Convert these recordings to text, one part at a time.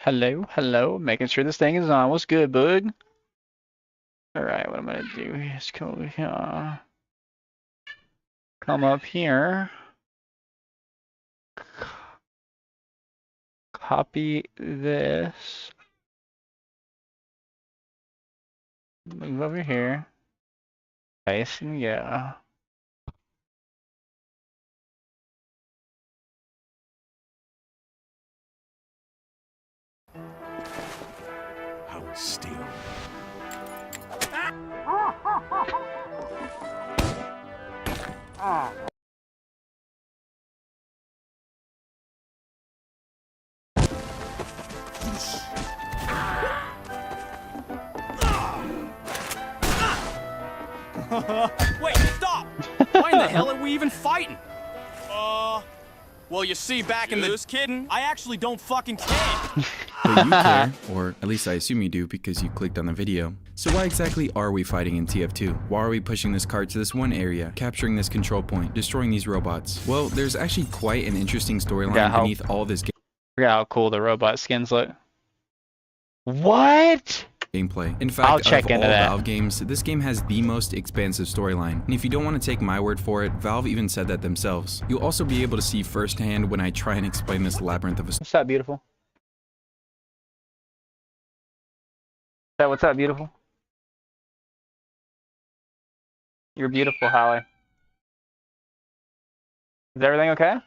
Hello, hello. Making sure this thing is on. What's good, bud? Alright, what I'm gonna do is come up here. Copy this. Move over here. Paste and go. I would steal. Wait, stop! Why in the hell are we even fighting? Well, you see, back in the... Just kidding. I actually don't fucking care. But you care, or at least I assume you do because you clicked on the video. So why exactly are we fighting in TF2? Why are we pushing this cart to this one area, capturing this control point, destroying these robots? Well, there's actually quite an interesting storyline beneath all this Forget how cool the robot skins look. What? gameplay. In fact, of all Valve games, this game has the most expansive storyline. And if you don't want to take my word for it, Valve even said that themselves. You'll also be able to see firsthand when I try and explain this labyrinth of a What's up, beautiful? What's up, beautiful? You're beautiful, Holly. Is everything okay?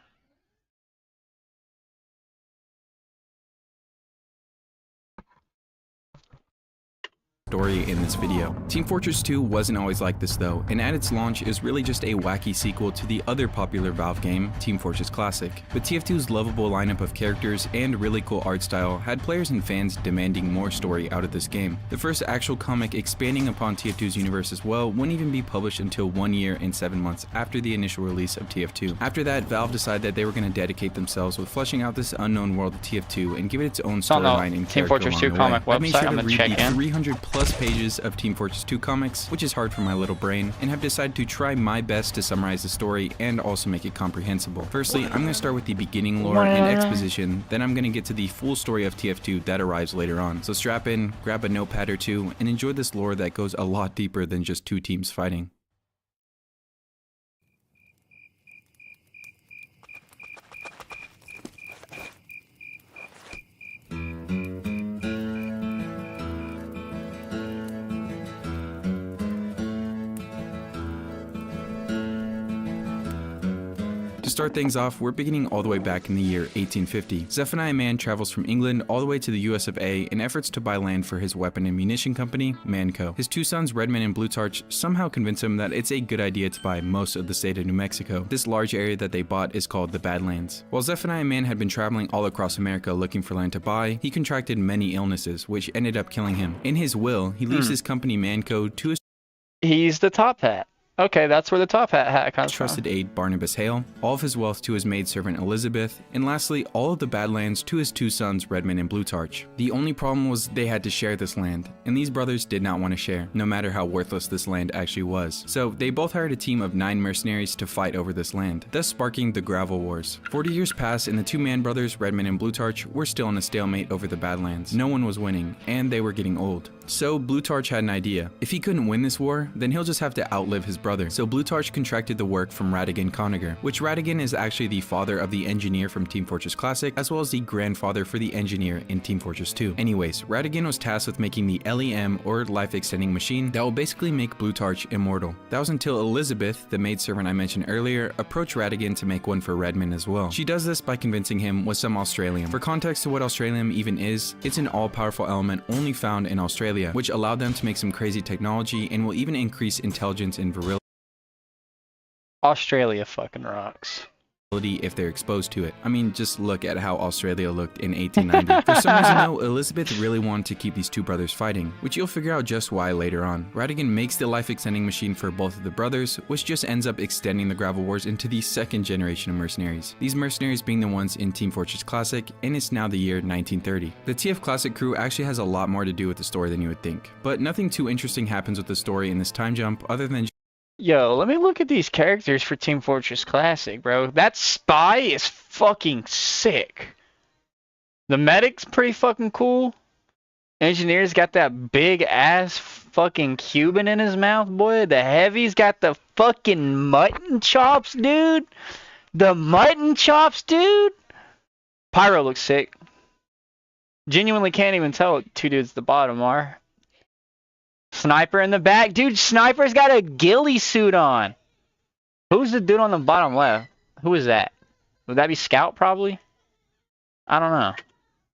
story in this video. Team Fortress 2 wasn't always like this though, and at its launch is really just a wacky sequel to the other popular Valve game, Team Fortress Classic. But TF2's lovable lineup of characters and really cool art style had players and fans demanding more story out of this game. The first actual comic expanding upon TF2's universe as well wouldn't even be published until 1 year and 7 months after the initial release of TF2. After that, Valve decided that they were going to dedicate themselves with fleshing out this unknown world of TF2 and give it its own storyline and Team character Fortress 2 along the way. comic website. I made sure I'm to gonna read check the in. 300 plus pages of Team Fortress 2 comics, which is hard for my little brain, and have decided to try my best to summarize the story and also make it comprehensible. Firstly, I'm going to start with the beginning lore and exposition, then I'm going to get to the full story of TF2 that arrives later on. So strap in, grab a notepad or two, and enjoy this lore that goes a lot deeper than just two teams fighting. To start things off, we're beginning all the way back in the year 1850. Zephaniah Mann travels from England all the way to the US of A in efforts to buy land for his weapon and munition company, Manco. His two sons, Redmond and Blutarch, somehow convince him that it's a good idea to buy most of the state of New Mexico. This large area that they bought is called the Badlands. While Zephaniah Mann had been traveling all across America looking for land to buy, he contracted many illnesses, which ended up killing him. In his will, he leaves his company Manco to his He's the top hat. Okay, that's where the top hat comes from. trusted aide Barnabas Hale, all of his wealth to his maidservant Elizabeth, and lastly, all of the Badlands to his two sons Redmond and Blutarch. The only problem was they had to share this land, and these brothers did not want to share, no matter how worthless this land actually was. So they both hired a team of 9 mercenaries to fight over this land, thus sparking the Gravel Wars. 40 years passed and the two Mann brothers, Redmond and Blutarch, were still in a stalemate over the Badlands. No one was winning, and they were getting old. So Blutarch had an idea. If he couldn't win this war, then he'll just have to outlive his brother. So Blutarch contracted the work from Radigan Conager, which Radigan is actually the father of the engineer from Team Fortress Classic, as well as the grandfather for the engineer in Team Fortress 2. Anyways, Radigan was tasked with making the LEM, or life extending machine, that will basically make Blutarch immortal. That was until Elizabeth, the maidservant I mentioned earlier, approached Radigan to make one for Redmond as well. She does this by convincing him with some Australium. For context to what Australium even is, it's an all-powerful element only found in Australia, which allowed them to make some crazy technology and will even increase intelligence and virility Australia fucking rocks. if they're exposed to it. I mean, just look at how Australia looked in 1890. For some reason though, Elizabeth really wanted to keep these two brothers fighting, which you'll figure out just why later on. Radigan makes the life extending machine for both of the brothers, which just ends up extending the Gravel Wars into the second generation of mercenaries. These mercenaries being the ones in Team Fortress Classic, and it's now the year 1930. The TF Classic crew actually has a lot more to do with the story than you would think, but nothing too interesting happens with the story in this time jump other than Yo, let me look at these characters for Team Fortress Classic, bro. That spy is fucking sick. The medic's pretty fucking cool. Engineer's got that big ass fucking Cuban in his mouth, boy. The heavy's got the fucking mutton chops, dude. The mutton chops, dude. Pyro looks sick. Genuinely can't even tell what two dudes at the bottom are. Sniper in the back. Dude, Sniper's got a ghillie suit on. Who's the dude on the bottom left? Who is that? Would that be Scout, probably? I don't know.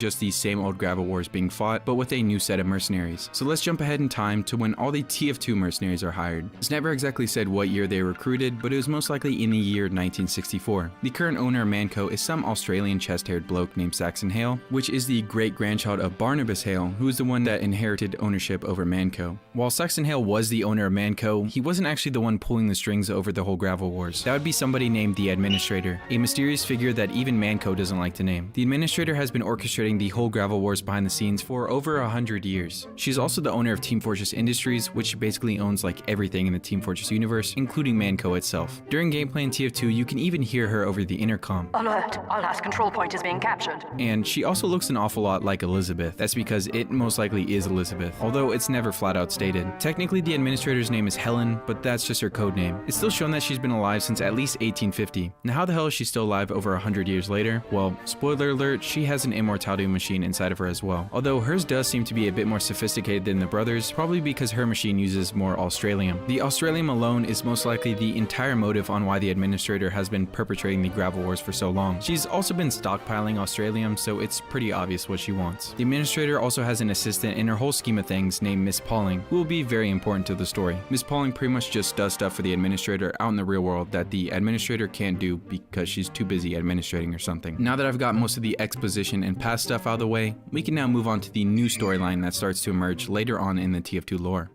Just these same old gravel wars being fought, but with a new set of mercenaries. So let's jump ahead in time to when all the TF2 mercenaries are hired. It's never exactly said what year they were recruited, but it was most likely in the year 1964. The current owner of Manco is some Australian chest-haired bloke named Saxon Hale, which is the great-grandchild of Barnabas Hale, who is the one that inherited ownership over Manco. While Saxon Hale was the owner of Manco, he wasn't actually the one pulling the strings over the whole gravel wars. That would be somebody named the Administrator, a mysterious figure that even Manco doesn't like to name. The Administrator has been orchestrating the whole gravel wars behind the scenes for over 100 years. She's also the owner of Team Fortress Industries, which basically owns like everything in the Team Fortress universe, including Manco itself. During gameplay in TF2, you can even hear her over the intercom. Alert! Our last control point is being captured. And she also looks an awful lot like Elizabeth. That's because it most likely is Elizabeth, although it's never flat out stated. Technically, the Administrator's name is Helen, but that's just her code name. It's still shown that she's been alive since at least 1850. Now, how the hell is she still alive over 100 years later? Well, spoiler alert, she has an immortality machine inside of her as well. Although hers does seem to be a bit more sophisticated than the brothers, probably because her machine uses more Australium. The Australium alone is most likely the entire motive on why the Administrator has been perpetrating the gravel wars for so long. She's also been stockpiling Australium, so it's pretty obvious what she wants. The Administrator also has an assistant in her whole scheme of things named Miss Pauling, who will be very important to the story. Miss Pauling pretty much just does stuff for the Administrator out in the real world that the Administrator can't do because she's too busy administrating or something. Now that I've got most of the exposition and past stuff out of the way, we can now move on to the new storyline that starts to emerge later on in the TF2 lore.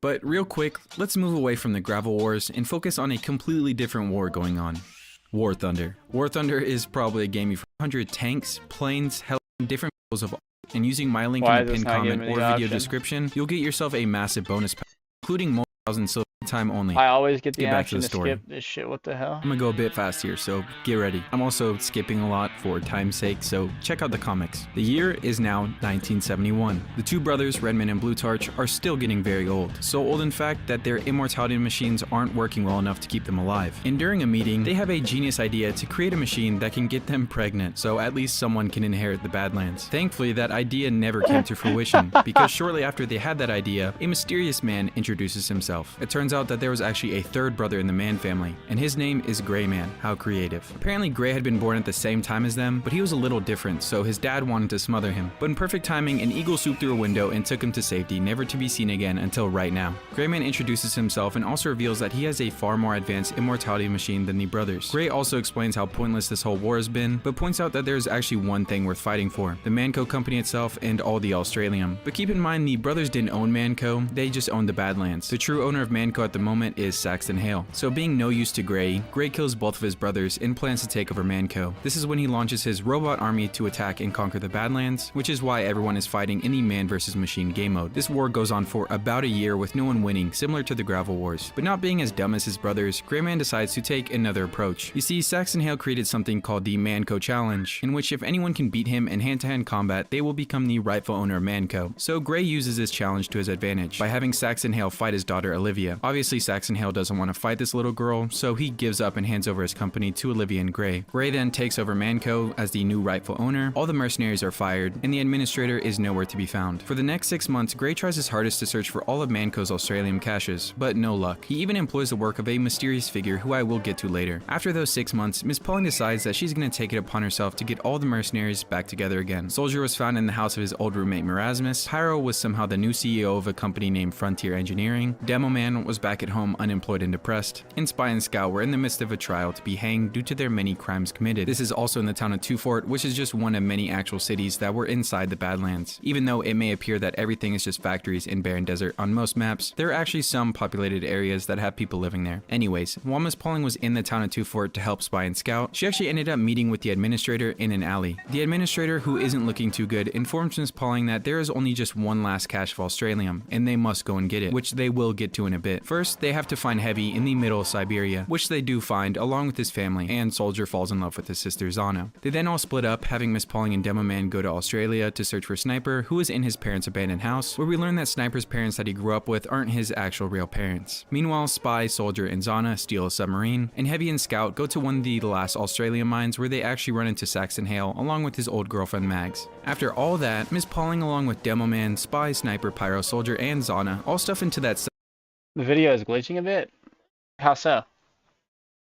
But real quick, let's move away from the gravel wars and focus on a completely different war going on. War Thunder. War Thunder is probably a game you've 100 tanks, planes, hell, different levels of, and using my link in the pinned comment or video description, you'll get yourself a massive bonus pack, including more 1,000 silver time only. I always get the Get back option to to the story. skip this shit. What the hell? I'm gonna go a bit fast here, so get ready. I'm also skipping a lot for time's sake, so check out the comics. The year is now 1971. The two brothers, Redmond and Blutarch, are still getting very old. So old in fact that their immortality machines aren't working well enough to keep them alive. And during a meeting, they have a genius idea to create a machine that can get them pregnant, so at least someone can inherit the Badlands. Thankfully, that idea never came to fruition, because shortly after they had that idea, a mysterious man introduces himself. It turns out that there was actually a third brother in the Man family, and his name is Gray Man. How creative. Apparently Gray had been born at the same time as them, but he was a little different, so his dad wanted to smother him. But in perfect timing, an eagle swooped through a window and took him to safety, never to be seen again until right now. Gray Man introduces himself and also reveals that he has a far more advanced immortality machine than the brothers. Gray also explains how pointless this whole war has been, but points out that there is actually one thing worth fighting for, the Manco company itself and all the Australium. But keep in mind, the brothers didn't own Manco, they just owned the Badlands. The true owner of Manco at the moment is Saxon Hale. So being no use to Gray, Gray kills both of his brothers and plans to take over Manco. This is when he launches his robot army to attack and conquer the Badlands, which is why everyone is fighting in the man versus machine game mode. This war goes on for about a year with no one winning, similar to the gravel wars. But not being as dumb as his brothers, Gray Man decides to take another approach. You see, Saxon Hale created something called the Manco Challenge, in which if anyone can beat him in hand-to-hand combat, they will become the rightful owner of Manco. So Gray uses this challenge to his advantage by having Saxon Hale fight his daughter Olivia. Obviously Saxon Hale doesn't want to fight this little girl, so he gives up and hands over his company to Olivia and Gray. Gray then takes over Manco as the new rightful owner, all the mercenaries are fired, and the Administrator is nowhere to be found. For the next 6 months, Gray tries his hardest to search for all of Manco's Australian caches, but no luck. He even employs the work of a mysterious figure who I will get to later. After those 6 months, Miss Pauling decides that she's going to take it upon herself to get all the mercenaries back together again. Soldier was found in the house of his old roommate Merasmus, Pyro was somehow the new CEO of a company named Frontier Engineering, Demo Man was back at home unemployed and depressed, and Spy and Scout were in the midst of a trial to be hanged due to their many crimes committed. This is also in the town of Two Fort, which is just one of many actual cities that were inside the Badlands. Even though it may appear that everything is just factories and barren desert on most maps, there are actually some populated areas that have people living there. Anyways, while Miss Pauling was in the town of Two Fort to help Spy and Scout, she actually ended up meeting with the Administrator in an alley. The Administrator, who isn't looking too good, informs Miss Pauling that there is only just one last cache of Australium, and they must go and get it, which they will get get to in a bit. First, they have to find Heavy in the middle of Siberia, which they do find along with his family, and Soldier falls in love with his sister Zana. They then all split up, having Miss Pauling and Demo Man go to Australia to search for Sniper, who is in his parents' abandoned house, where we learn that Sniper's parents that he grew up with aren't his actual real parents. Meanwhile, Spy, Soldier, and Zana steal a submarine, and Heavy and Scout go to one of the last Australian mines where they actually run into Saxon Hale along with his old girlfriend Mags. After all that, Miss Pauling along with Demo Man, Spy, Sniper, Pyro, Soldier, and Zana all stuff into that The video is glitching a bit. How so?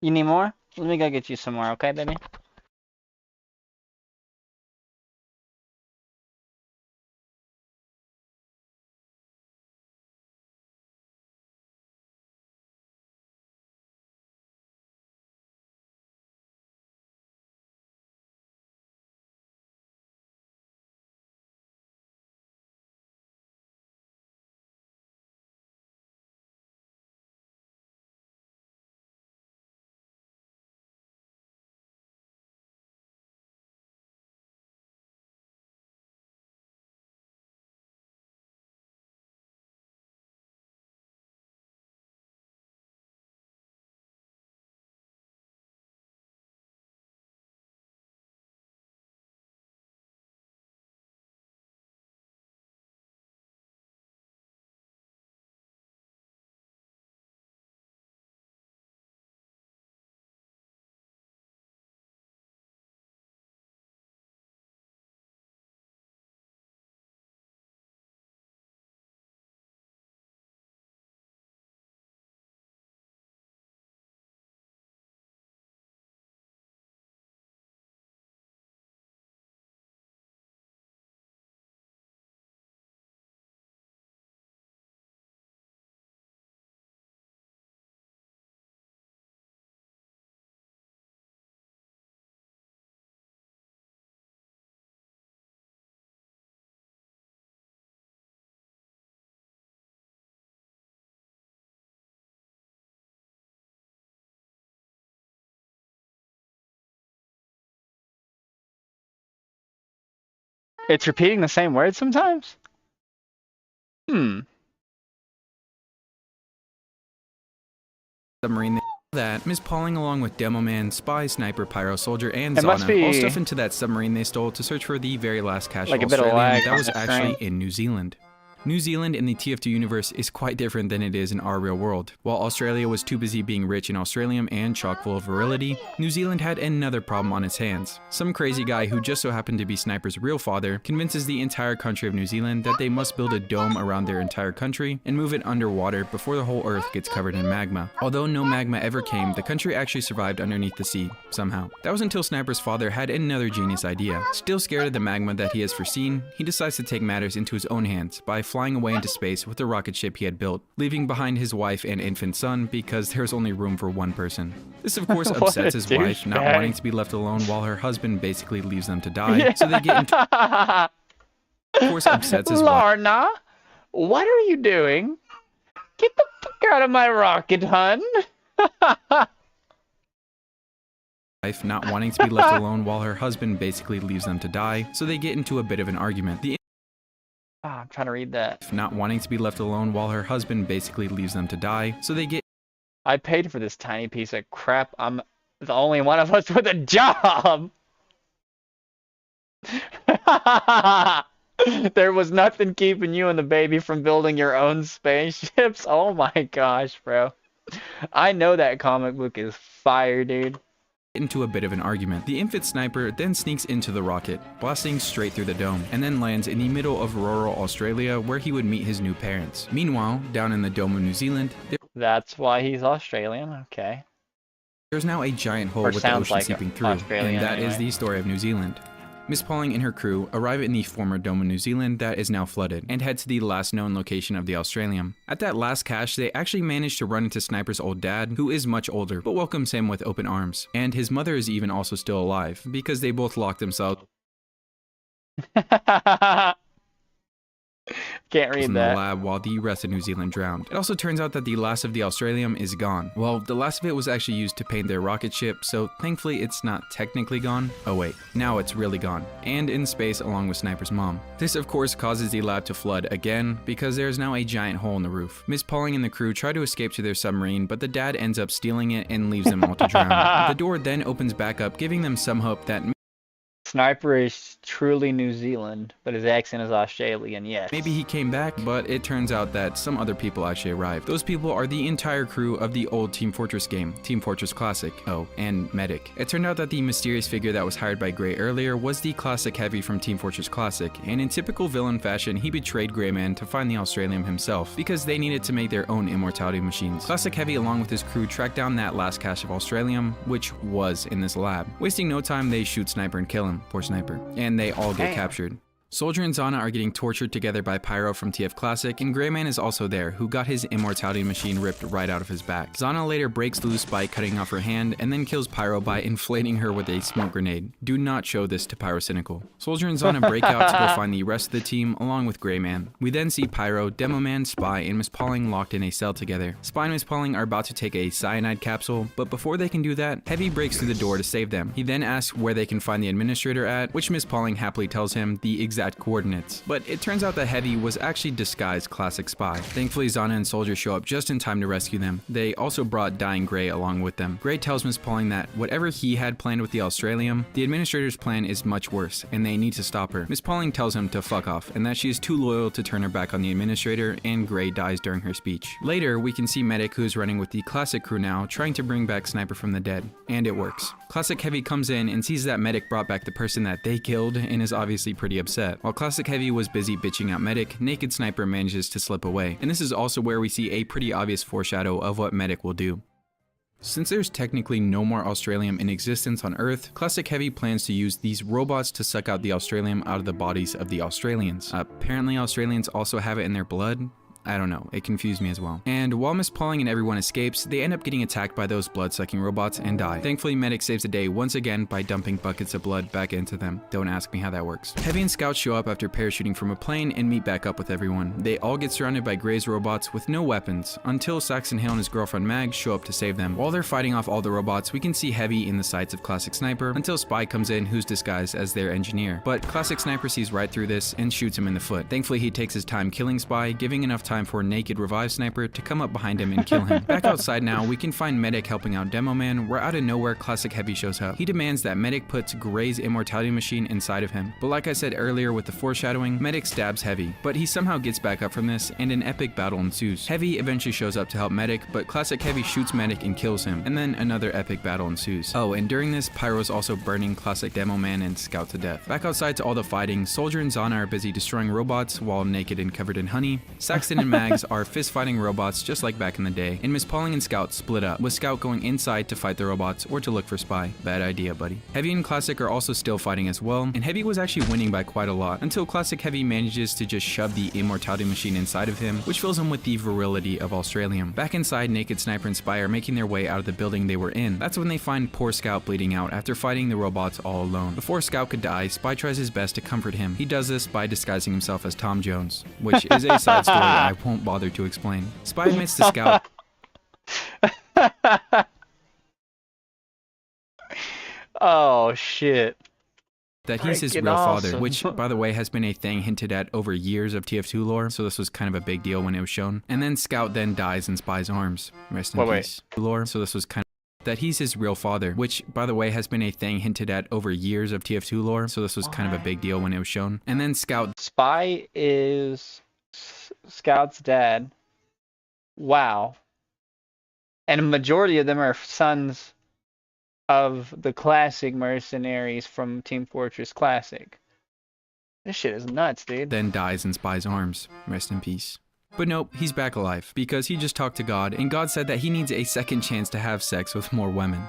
You need more? Let me go get you some more, okay, baby? It's repeating the same word sometimes? submarine. That Miss Pauling along with Demo Man, Spy, Sniper, Pyro, Soldier, and It must Zana be all stuff into that submarine they stole to search for the very last cache like of a bit of Australia lag that on was the actually screen. in New Zealand. New Zealand in the TF2 universe is quite different than it is in our real world. While Australia was too busy being rich in Australium and chock full of virility, New Zealand had another problem on its hands. Some crazy guy who just so happened to be Sniper's real father convinces the entire country of New Zealand that they must build a dome around their entire country and move it underwater before the whole earth gets covered in magma. Although no magma ever came, the country actually survived underneath the sea, somehow. That was until Sniper's father had another genius idea. Still scared of the magma that he has foreseen, he decides to take matters into his own hands by flying away into space with the rocket ship he had built, leaving behind his wife and infant son because there's only room for one person. This of course What a upsets his wife, not douchebag. wanting to be left alone while her husband basically leaves them to die, so they get into of course upsets his wife. Lorna, what are you doing? Get the fuck out of my rocket, hun. Not wanting to be left alone while her husband basically leaves them to die, so they get into a bit of an argument. I'm trying to read that. Not wanting to be left alone while her husband basically leaves them to die, so they get I paid for this tiny piece of crap. I'm the only one of us with a job. There was nothing keeping you and the baby from building your own spaceships. Oh my gosh, bro. I know that comic book is fire, dude. into a bit of an argument. The infant Sniper then sneaks into the rocket, blasting straight through the dome, and then lands in the middle of rural Australia where he would meet his new parents. Meanwhile, down in the dome of New Zealand, That's why he's Australian, okay. there's now a giant hole Or with the sounds ocean like seeping through, Australian and that is anyway. the story of New Zealand. Miss Pauling and her crew arrive in the former dome of New Zealand that is now flooded, and head to the last known location of the Australium. At that last cache, they actually manage to run into Sniper's old dad, who is much older, but welcomes him with open arms. And his mother is even also still alive, because they both locked themselves Can't in read the that. lab while the rest of New Zealand drowned. It also turns out that the last of the Australium is gone. Well, the last of it was actually used to paint their rocket ship, so thankfully it's not technically gone. Oh wait, now it's really gone, and in space along with Sniper's mom. This of course causes the lab to flood again, because there is now a giant hole in the roof. Miss Pauling and the crew try to escape to their submarine, but the dad ends up stealing it and leaves them all to drown. The door then opens back up, giving them some hope that Sniper is truly New Zealand, but his accent is Australian, yes. maybe he came back, but it turns out that some other people actually arrived. Those people are the entire crew of the old Team Fortress game, Team Fortress Classic. Oh, and Medic. It turned out that the mysterious figure that was hired by Gray earlier was the Classic Heavy from Team Fortress Classic, and in typical villain fashion, he betrayed Gray Man to find the Australium himself, because they needed to make their own immortality machines. Classic Heavy along with his crew tracked down that last cache of Australium, which was in this lab. Wasting no time, they shoot Sniper and kill him. Poor Sniper. And they all get captured. Soldier and Zana are getting tortured together by Pyro from TF Classic, and Greyman is also there, who got his immortality machine ripped right out of his back. Zana later breaks loose by cutting off her hand, and then kills Pyro by inflating her with a smoke grenade. Do not show this to Pyrocynical. Soldier and Zana break out to go find the rest of the team, along with Greyman. We then see Pyro, Demoman, Spy, and Miss Pauling locked in a cell together. Spy and Miss Pauling are about to take a cyanide capsule, but before they can do that, Heavy breaks through the door to save them. He then asks where they can find the administrator at, which Miss Pauling happily tells him the exact coordinates. But it turns out that Heavy was actually disguised Classic Spy. Thankfully, Zana and Soldier show up just in time to rescue them. They also brought dying Gray along with them. Gray tells Miss Pauling that whatever he had planned with the Australium, the administrator's plan is much worse, and they need to stop her. Miss Pauling tells him to fuck off, and that she is too loyal to turn her back on the administrator, and Gray dies during her speech. Later, we can see Medic, who is running with the Classic crew now, trying to bring back Sniper from the dead. And it works. Classic Heavy comes in and sees that Medic brought back the person that they killed, and is obviously pretty upset. While Classic Heavy was busy bitching out Medic, Naked Sniper manages to slip away. And this is also where we see a pretty obvious foreshadow of what Medic will do. Since there's technically no more Australium in existence on Earth, Classic Heavy plans to use these robots to suck out the Australium out of the bodies of the Australians. Apparently Australians also have it in their blood. I don't know, it confused me as well. And while Miss Pauling and everyone escapes, they end up getting attacked by those blood-sucking robots and die. Thankfully, Medic saves the day once again by dumping buckets of blood back into them. Don't ask me how that works. Heavy and Scout show up after parachuting from a plane and meet back up with everyone. They all get surrounded by Gray's robots with no weapons, until Saxon Hale and his girlfriend Mag show up to save them. While they're fighting off all the robots, we can see Heavy in the sights of Classic Sniper, until Spy comes in, who's disguised as their engineer. But Classic Sniper sees right through this and shoots him in the foot. Thankfully, he takes his time killing Spy, giving enough time for Naked Revive Sniper to come up behind him and kill him. Back outside now, we can find Medic helping out Demoman, where out of nowhere Classic Heavy shows up. He demands that Medic puts Gray's immortality machine inside of him. But like I said earlier with the foreshadowing, Medic stabs Heavy, but he somehow gets back up from this and an epic battle ensues. Heavy eventually shows up to help Medic, but Classic Heavy shoots Medic and kills him, and then another epic battle ensues. Oh, and during this, Pyro is also burning Classic Demoman and Scout to death. Back outside to all the fighting, Soldier and Zana are busy destroying robots, while Naked and covered in honey. Saxton and Mags are fist-fighting robots just like back in the day, and Miss Pauling and Scout split up, with Scout going inside to fight the robots or to look for Spy. Bad idea, buddy. Heavy and Classic are also still fighting as well, and Heavy was actually winning by quite a lot, until Classic Heavy manages to just shove the immortality machine inside of him, which fills him with the virility of Australium. Back inside, Naked Sniper and Spy are making their way out of the building they were in. That's when they find poor Scout bleeding out after fighting the robots all alone. Before Scout could die, Spy tries his best to comfort him. He does this by disguising himself as Tom Jones, which is a side story I won't bother to explain. Spy admits to Scout Oh shit. that he's his Freaking real father, awesome. which, by the way, has been a thing hinted at over years of TF2 lore, so this was kind of a big deal when it was shown. And then Scout then dies in Spy's arms. Rest in peace. Lore, so this was kind of that he's his real father, which, by the way, has been a thing hinted at over years of TF2 lore, so this was kind of a big deal when it was shown. And then Scout Spy is Scout's dad. Wow. And a majority of them are sons of the classic mercenaries from Team Fortress Classic. This shit is nuts, dude. then dies in Spy's arms. Rest in peace. But nope, he's back alive, because he just talked to God, and God said that he needs a second chance to have sex with more women.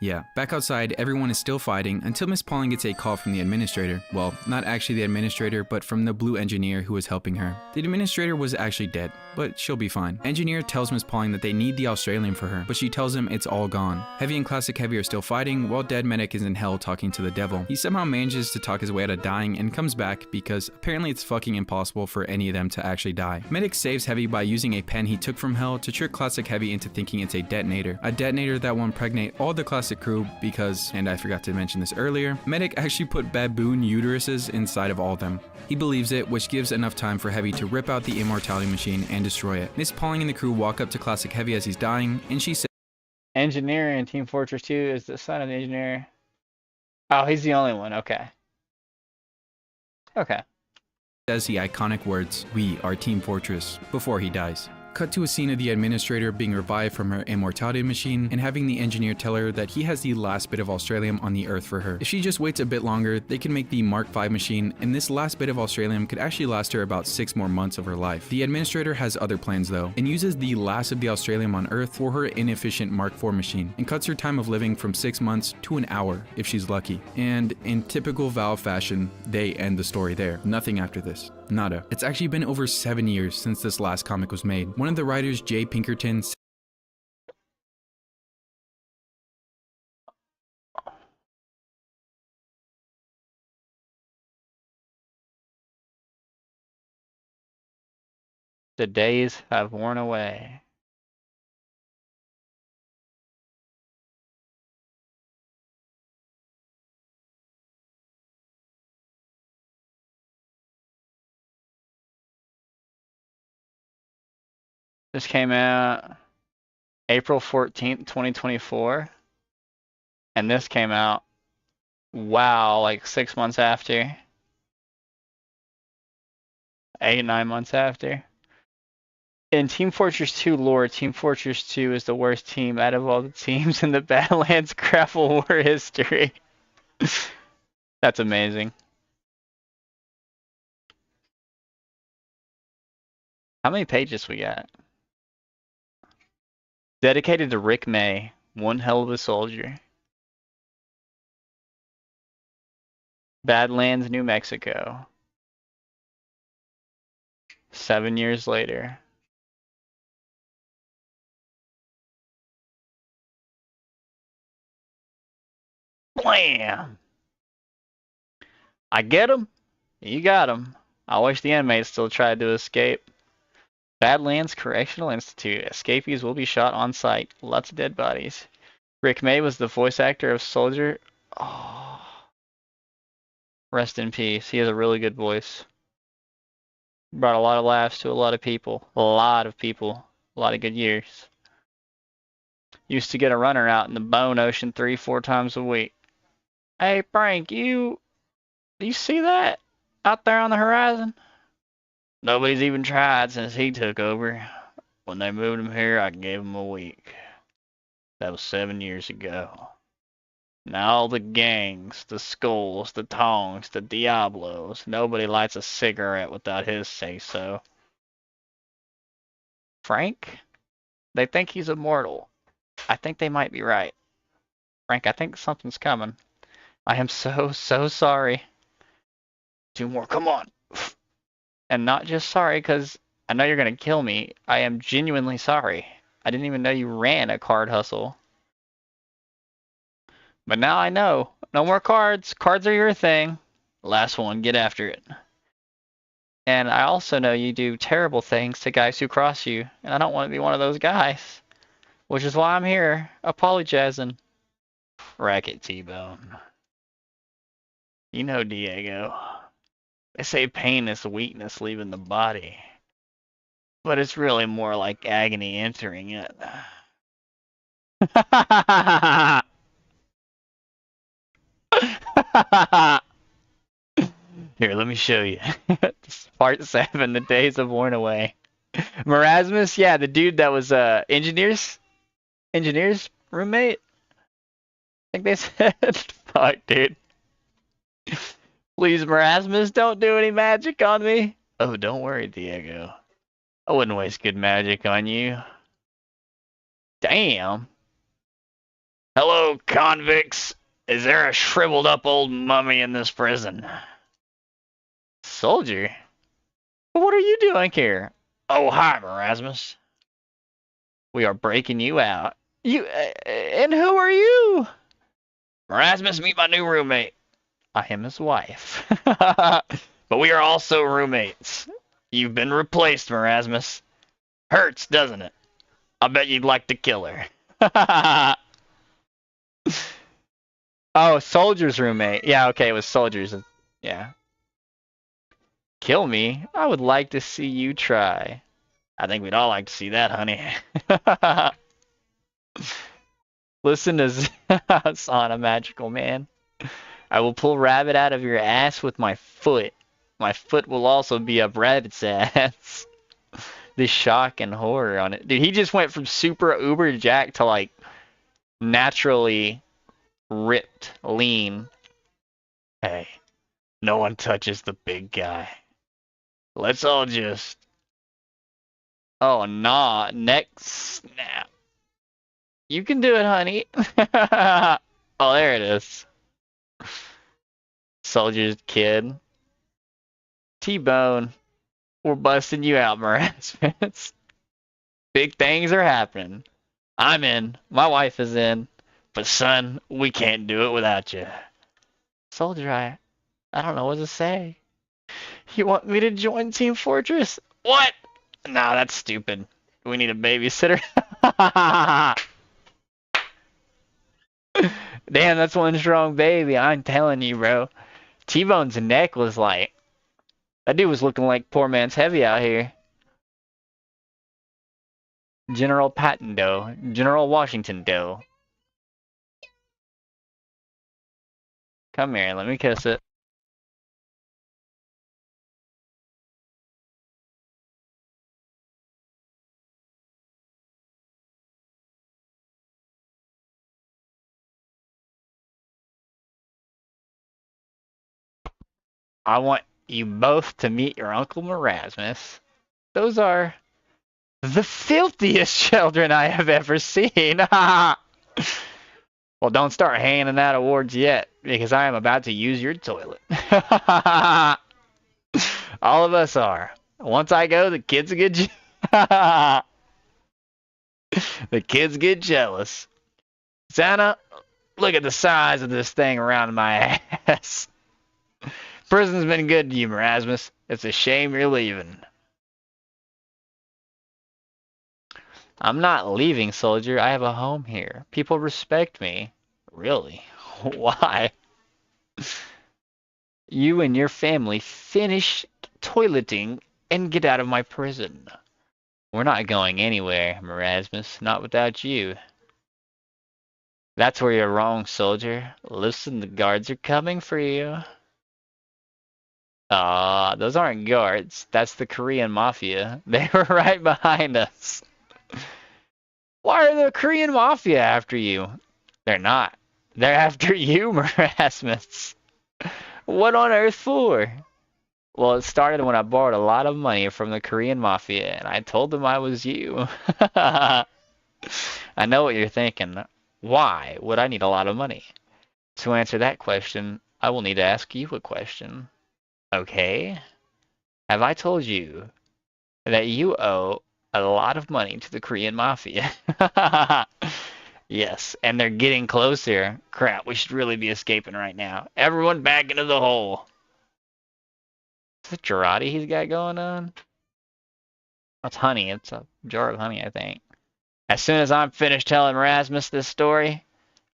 Yeah, back outside, everyone is still fighting until Miss Pauling gets a call from the administrator. Well, not actually the administrator, but from the blue engineer who was helping her. The administrator was actually dead, but she'll be fine. Engineer tells Miss Pauling that they need the Australium for her, but she tells him it's all gone. Heavy and Classic Heavy are still fighting, while Dead Medic is in hell talking to the devil. He somehow manages to talk his way out of dying and comes back because apparently it's fucking impossible for any of them to actually die. Medic saves Heavy by using a pen he took from hell to trick Classic Heavy into thinking it's a detonator. A detonator that will impregnate all the Classic crew because, and I forgot to mention this earlier, Medic actually put baboon uteruses inside of all of them. He believes it, which gives enough time for Heavy to rip out the immortality machine and destroy it. Miss Pauling and the crew walk up to Classic Heavy as he's dying, and she says, Engineer in Team Fortress 2 is the son of the engineer. Oh, he's the only one. Okay. Okay. says the iconic words, "We are Team Fortress," before he dies. Cut to a scene of the administrator being revived from her immortality machine and having the engineer tell her that he has the last bit of Australium on the Earth for her. If she just waits a bit longer, they can make the Mark V machine, and this last bit of Australium could actually last her about 6 more months of her life. The administrator has other plans though, and uses the last of the Australium on Earth for her inefficient Mark IV machine, and cuts her time of living from 6 months to an hour if she's lucky. And in typical Valve fashion, they end the story there. Nothing after this. Nada. It's actually been over 7 years since this last comic was made. One of the writers, Jay Pinkerton, The days have worn away. This came out April 14th, 2024. And this came out, wow, like 6 months after. 8, 9 months after. In Team Fortress 2 lore, Team Fortress 2 is the worst team out of all the teams in the Badlands Grapple War history. That's amazing. How many pages we got? Dedicated to Rick May, one hell of a soldier. Badlands, New Mexico. 7 years later. Blam! I get him. You got him. I wish the inmates still tried to escape. Badlands Correctional Institute. Escapees will be shot on sight. Lots of dead bodies. Rick May was the voice actor of Soldier. Oh. Rest in peace. He has a really good voice. Brought a lot of laughs to a lot of people. A lot of people. A lot of good years. Used to get a runner out in the Bone Ocean 3-4 times a week. Hey, Frank, do you see that out there on the horizon? Nobody's even tried since he took over. When they moved him here, I gave him a week. That was 7 years ago. Now all the gangs, the Skulls, the Tongs, the Diablos, nobody lights a cigarette without his say-so. Frank? They think he's immortal. I think they might be right. Frank, I think something's coming. I am so sorry. 2 more, come on. And not just sorry because I know you're going to kill me. I am genuinely sorry. I didn't even know you ran a card hustle. But now I know. No more cards. Cards are your thing. Last one, get after it. And I also know you do terrible things to guys who cross you. And I don't want to be one of those guys. Which is why I'm here, apologizing. Racket T-Bone. You know, Diego. They say pain is weakness leaving the body. But it's really more like agony entering it. Here, let me show you. Part 7, The Days Have Worn Away. Marasmus, yeah, the dude that was engineer's roommate. I think they said, fuck, dude. Please, Marasmus, don't do any magic on me. Oh, don't worry, Diego. I wouldn't waste good magic on you. Damn. Hello, convicts. Is there a shriveled up old mummy in this prison? Soldier? What are you doing here? Oh, hi, Erasmus. We are breaking you out. And who are you? Erasmus, meet my new roommate. I am his wife. But we are also roommates. You've been replaced, Erasmus. Hurts, doesn't it? I bet you'd like to kill her. Oh, soldier's roommate. Yeah, okay, it was soldier's. Yeah. Kill me? I would like to see you try. I think we'd all like to see that, honey. Listen to Son, a magical man. I will pull rabbit out of your ass with my foot. My foot will also be up rabbit's ass. The shock and horror on it. Dude, he just went from super uber jacked to like naturally ripped, lean. Hey, no one touches the big guy. Let's all just... Oh, nah. Next snap. You can do it, honey. Oh, there it is. Soldier's kid. T-Bone. We're busting you out, Erasmus. Big things are happening. I'm in. My wife is in. But son, we can't do it without you. Soldier, I don't know what to say. You want me to join Team Fortress? What? Nah, that's stupid. We need a babysitter. Damn, that's one strong baby. I'm telling you, bro. T-Bone's neck was like... That dude was looking like poor man's heavy out here. General Patton Doe. General Washington Doe. Come here, let me kiss it. I want you both to meet your Uncle Erasmus. Those are the filthiest children I have ever seen. Well, don't start handing out awards yet, because I am about to use your toilet. All of us are. Once I go, the kids get the kids get jealous. Santa, look at the size of this thing around my ass. Prison's been good to you, Erasmus. It's a shame you're leaving. I'm not leaving, soldier. I have a home here. People respect me. Really? Why? You and your family finish toileting and get out of my prison. We're not going anywhere, Erasmus. Not without you. That's where you're wrong, soldier. Listen, the guards are coming for you. Those aren't guards. That's the Korean mafia. They were right behind us. Why are the Korean mafia after you? They're not. They're after you, Erasmus. What on earth for? Well, it started when I borrowed a lot of money from the Korean mafia, and I told them I was you. I know what you're thinking. Why would I need a lot of money? To answer that question, I will need to ask you a question. Okay? Have I told you that you owe a lot of money to the Korean mafia? Yes, and they're getting closer. Crap, we should really be escaping right now. Everyone back into the hole. Is it Girardi he's got going on? That's honey. It's a jar of honey, I think. As soon as I'm finished telling Erasmus this story,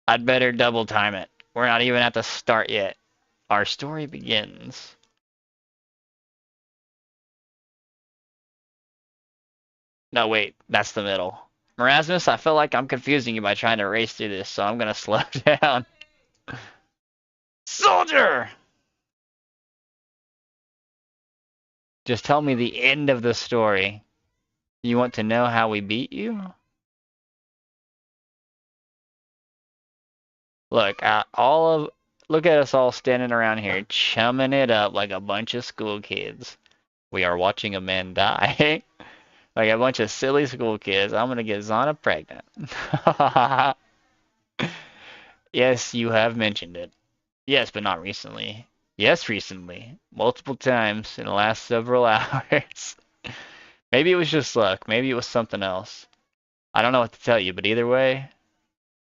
I'd better double time it. We're not even at the start yet. Our story begins. No, wait, that's the middle. Erasmus, I feel like I'm confusing you by trying to race through this, so I'm gonna slow down. Soldier! Just tell me the end of the story. You want to know how we beat you? Look, look at us all standing around here, chumming it up like a bunch of school kids. We are watching a man die. Like a bunch of silly school kids. I'm gonna get Zana pregnant. Yes, you have mentioned it. Yes, but not recently. Yes, recently. Multiple times in the last several hours. Maybe it was just luck. Maybe it was something else. I don't know what to tell you, but either way,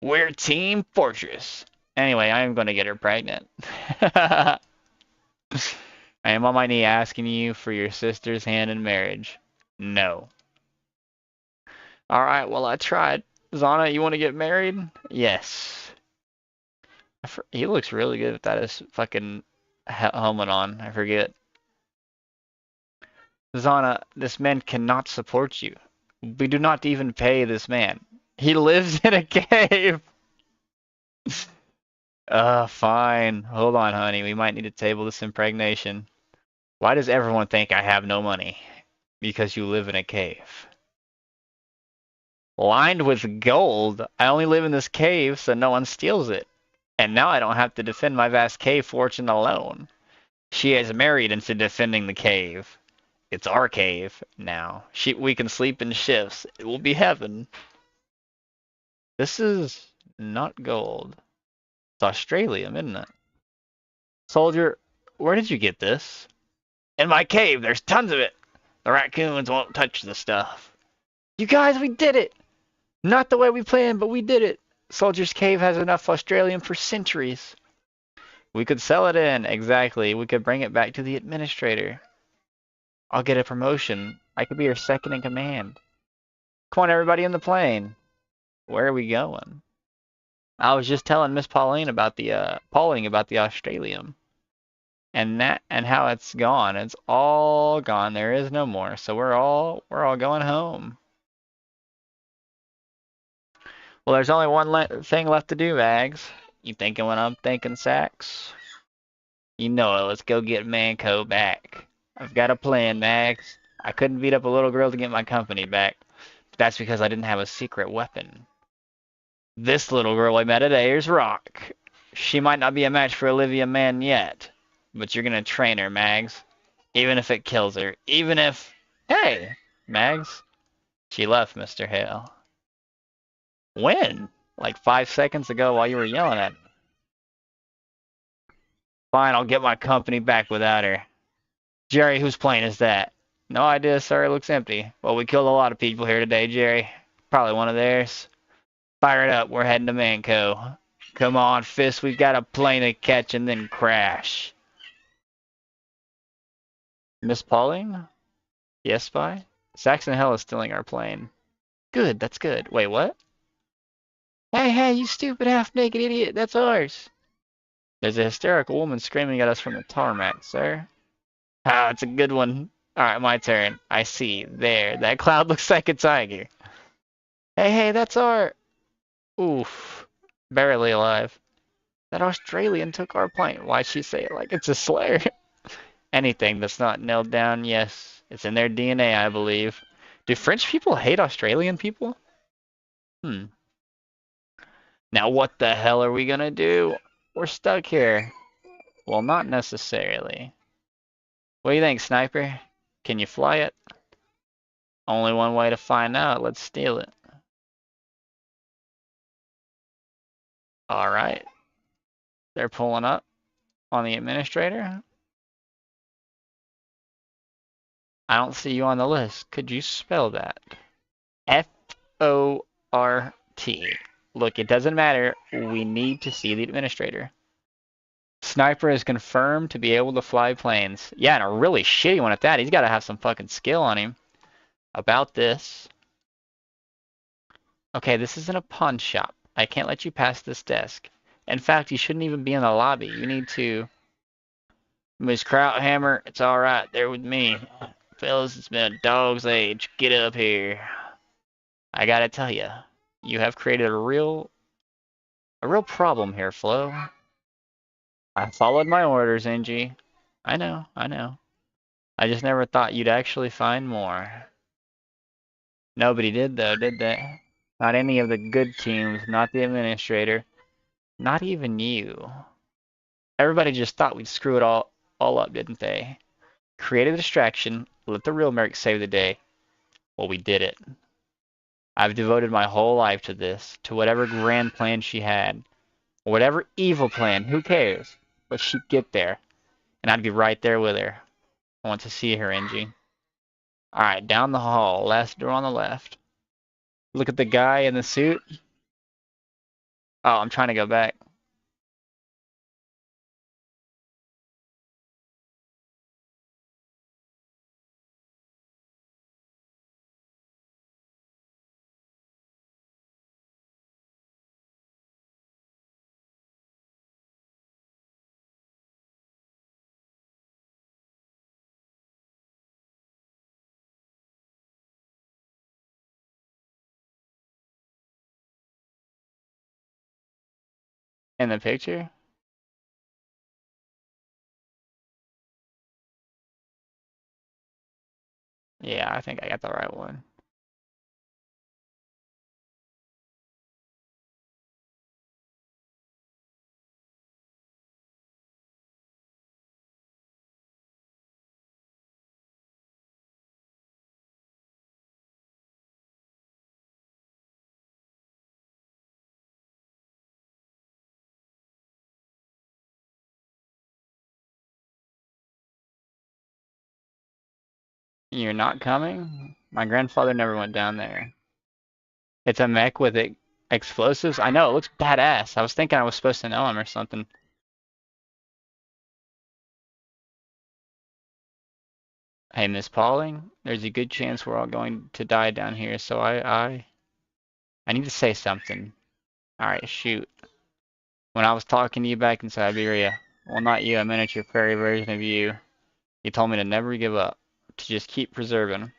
we're Team Fortress. Anyway, I am going to get her pregnant. I am on my knee asking you for your sister's hand in marriage. No. Alright, well, I tried. Zana, you want to get married? Yes. He looks really good without his fucking helmet on. I forget. Zana, this man cannot support you. We do not even pay this man. He lives in a cave. Fine. Hold on, honey. We might need to table this impregnation. Why does everyone think I have no money? Because you live in a cave. Lined with gold. I only live in this cave so no one steals it. And now I don't have to defend my vast cave fortune alone. She has married into defending the cave. It's our cave now. We can sleep in shifts. It will be heaven. This is not gold. It's Australium, isn't it? Soldier, where did you get this? In my cave, there's tons of it. The raccoons won't touch the stuff. You guys, we did it! Not the way we planned, but we did it. Soldier's Cave has enough Australium for centuries. We could sell it in, exactly. We could bring it back to the administrator. I'll get a promotion. I could be your second in command. Come on, everybody in the plane. Where are we going? I was just telling Miss Pauline about the Pauling about the Australium. And how it's gone. It's all gone. There is no more. So we're all going home. Well, there's only one thing left to do, Mags. You thinking what I'm thinking, Sax? You know it. Let's go get Manco back. I've got a plan, Mags. I couldn't beat up a little girl to get my company back. But that's because I didn't have a secret weapon. This little girl I met at Ayers Rock. She might not be a match for Olivia Mann yet, but you're gonna train her, Mags. Even if it kills her. Even if... Hey, Mags. She left, Mr. Hale. When? Like 5 seconds ago while you were yelling at me. Fine, I'll get my company back without her. Jerry, whose plane is that? No idea, sir. It looks empty. Well, we killed a lot of people here today, Jerry. Probably one of theirs. Fire it up. We're heading to Manco. Come on, Fist. We've got a plane to catch and then crash. Miss Pauling? Yes, Spy? Saxon Hell is stealing our plane. Good, that's good. Wait, what? Hey, you stupid half-naked idiot. That's ours. There's a hysterical woman screaming at us from the tarmac, sir. Ah, it's a good one. Alright, my turn. I see. There. That cloud looks like a tiger. Hey, that's our... Oof. Barely alive. That Australian took our plane. Why'd she say it like it's a slur? Anything that's not nailed down, yes. It's in their DNA, I believe. Do French people hate Australian people? Now what the hell are we gonna do? We're stuck here. Well, not necessarily. What do you think, Sniper? Can you fly it? Only one way to find out. Let's steal it. Alright. They're pulling up on the administrator. I don't see you on the list. Could you spell that? F-O-R-T. Look, it doesn't matter. We need to see the administrator. Sniper is confirmed to be able to fly planes. Yeah, and a really shitty one at that. He's got to have some fucking skill on him. About this. Okay, this isn't a pawn shop. I can't let you pass this desk. In fact, you shouldn't even be in the lobby. You need to... Miss Krauthammer, it's alright. They're with me. Fellas, it's been a dog's age. Get up here. I gotta tell you, you have created a real problem here, Flo. I followed my orders, Angie. I know. I just never thought you'd actually find more. Nobody did, though, did they? Not any of the good teams, not the administrator, not even you. Everybody just thought we'd screw it all up, didn't they? Created a distraction, let the real Merc save the day. Well, we did it. I've devoted my whole life to this, to whatever grand plan she had. Whatever evil plan, who cares? But she'd get there, and I'd be right there with her. I want to see her, Angie. Alright, down the hall, last door on the left. Look at the guy in the suit. Oh, I'm trying to go back. In the picture? Yeah, I think I got the right one. You're not coming? My grandfather never went down there. It's a mech with explosives? I know, it looks badass. I was thinking I was supposed to know him or something. Hey, Miss Pauling, there's a good chance we're all going to die down here, so I need to say something. Alright, shoot. When I was talking to you back in Siberia, well, not you, a miniature fairy version of you, you told me to never give up, to just keep preserving.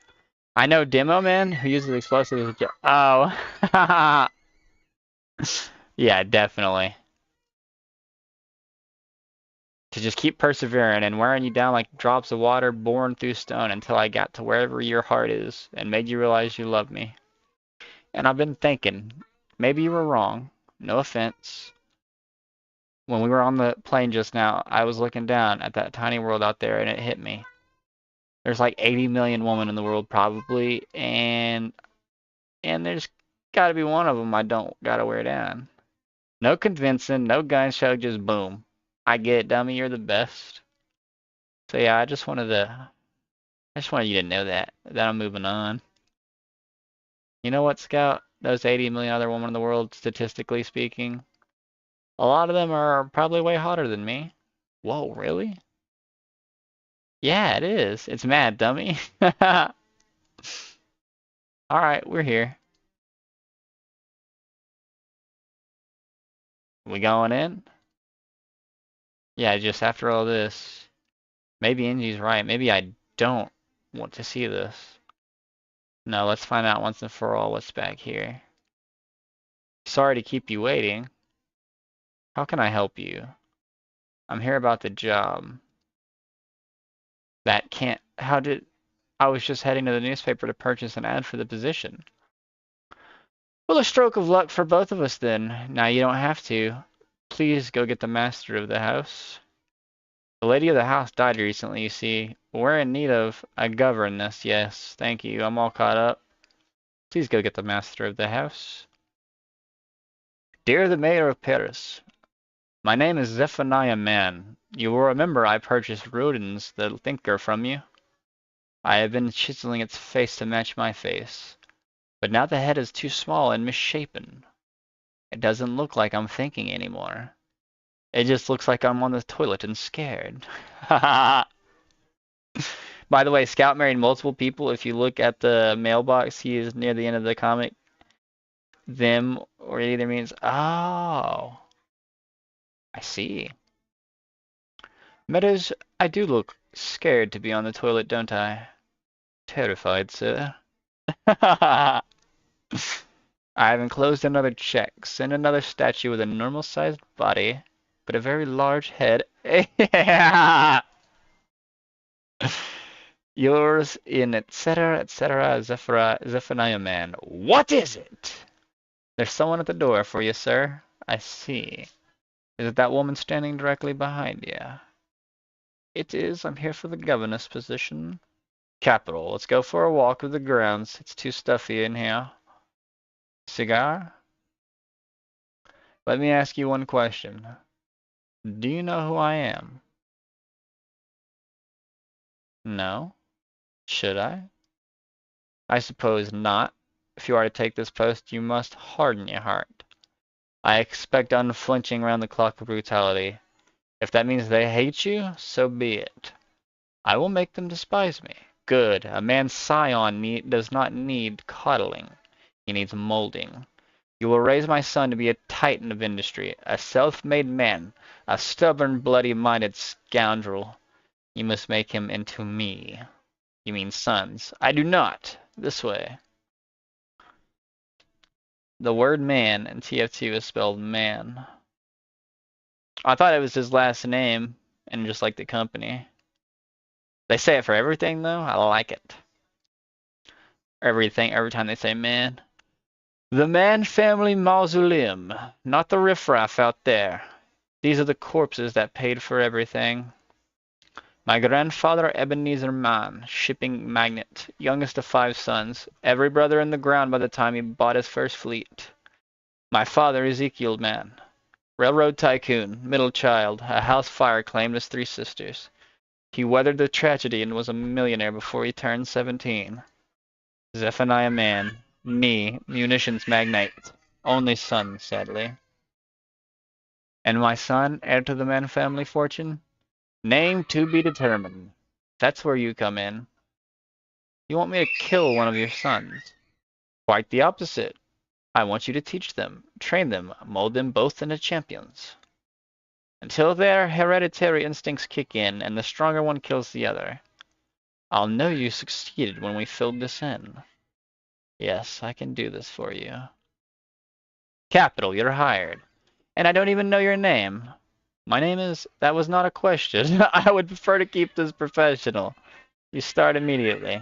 I know Demo Man, who uses explosives. Oh. Yeah, definitely. To just keep persevering and wearing you down like drops of water born through stone until I got to wherever your heart is and made you realize you love me. And I've been thinking, maybe you were wrong. No offense. When we were on the plane just now, I was looking down at that tiny world out there and it hit me. There's like 80 million women in the world probably, and there's gotta be one of them I don't gotta wear down. No convincing, no gun show, just boom. I get it, dummy, you're the best. So yeah, I just wanted you to know that I'm moving on. You know what, Scout? Those 80 million other women in the world, statistically speaking, a lot of them are probably way hotter than me. Whoa, really? Yeah, it is. It's mad, dummy. Alright, we're here. We going in? Yeah, just after all this. Maybe Angie's right. Maybe I don't want to see this. No, let's find out once and for all what's back here. Sorry to keep you waiting. How can I help you? I'm here about the job. That can't. How did. I was just heading to the newspaper to purchase an ad for the position. Well, a stroke of luck for both of us then. Now you don't have to. Please go get the master of the house. The lady of the house died recently, you see. We're in need of a governess, yes. Thank you. I'm all caught up. Please go get the master of the house. Dear the Mayor of Paris, my name is Zephaniah Mann. You will remember I purchased Rodin's the Thinker from you. I have been chiseling its face to match my face. But now the head is too small and misshapen. It doesn't look like I'm thinking anymore. It just looks like I'm on the toilet and scared. By the way, Scout married multiple people. If you look at the mailbox, he is near the end of the comic. Them, or it either means, oh, I see. Meadows, I do look scared to be on the toilet, don't I? Terrified, sir. I have enclosed another check. Send another statue with a normal-sized body, but a very large head. Yeah! Yours in etc. Zephaniah Man. What is it? There's someone at the door for you, sir. I see. Is it that woman standing directly behind you? It is. I'm here for the governess position. Capital. Let's go for a walk of the grounds. It's too stuffy in here. Cigar? Let me ask you one question. Do you know who I am? No? Should I? I suppose not. If you are to take this post, you must harden your heart. I expect unflinching round-the-clock brutality. If that means they hate you, so be it. I will make them despise me. Good. A man's scion does not need coddling. He needs molding. You will raise my son to be a titan of industry, a self-made man, a stubborn, bloody-minded scoundrel. You must make him into me. You mean sons. I do not. This way. The word man in TF2 is spelled man. I thought it was his last name, and just like the company. They say it for everything, though. I like it. Everything, every time they say man. The Man Family Mausoleum, not the riffraff out there. These are the corpses that paid for everything. My grandfather Ebenezer Mann, shipping magnate, youngest of 5 sons, every brother in the ground by the time he bought his first fleet. My father Ezekiel Mann, railroad tycoon, middle child, a house fire claimed his 3 sisters. He weathered the tragedy and was a millionaire before he turned 17. Zephaniah Mann, me, munitions magnate, only son, sadly. And my son, heir to the Mann family fortune? Name to be determined. That's where you come in. You want me to kill one of your sons? Quite the opposite. I want you to teach them, train them, mold them both into champions. Until their hereditary instincts kick in and the stronger one kills the other. I'll know you succeeded when we filled this in. Yes, I can do this for you. Capital, you're hired. And I don't even know your name. My name is... That was not a question. I would prefer to keep this professional. You start immediately.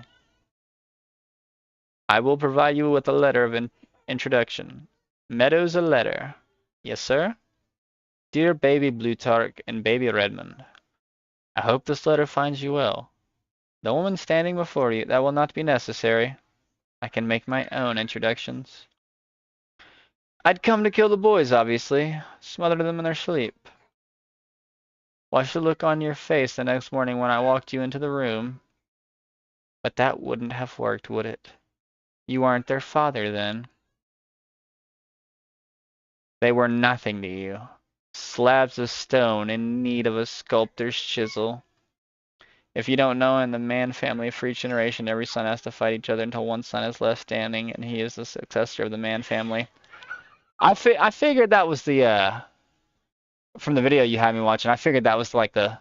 I will provide you with a letter of introduction. Meadows a letter. Yes, sir? Dear baby Blutarch and baby Redmond, I hope this letter finds you well. The woman standing before you, that will not be necessary. I can make my own introductions. I'd come to kill the boys, obviously. Smother them in their sleep. Watch the look on your face the next morning when I walked you into the room. But that wouldn't have worked, would it? You aren't their father, then. They were nothing to you. Slabs of stone in need of a sculptor's chisel. If you don't know, in the Mann family, for each generation, every son has to fight each other until one son is left standing, and he is the successor of the Mann family. I figured that was the, from the video you had me watching, I figured that was like the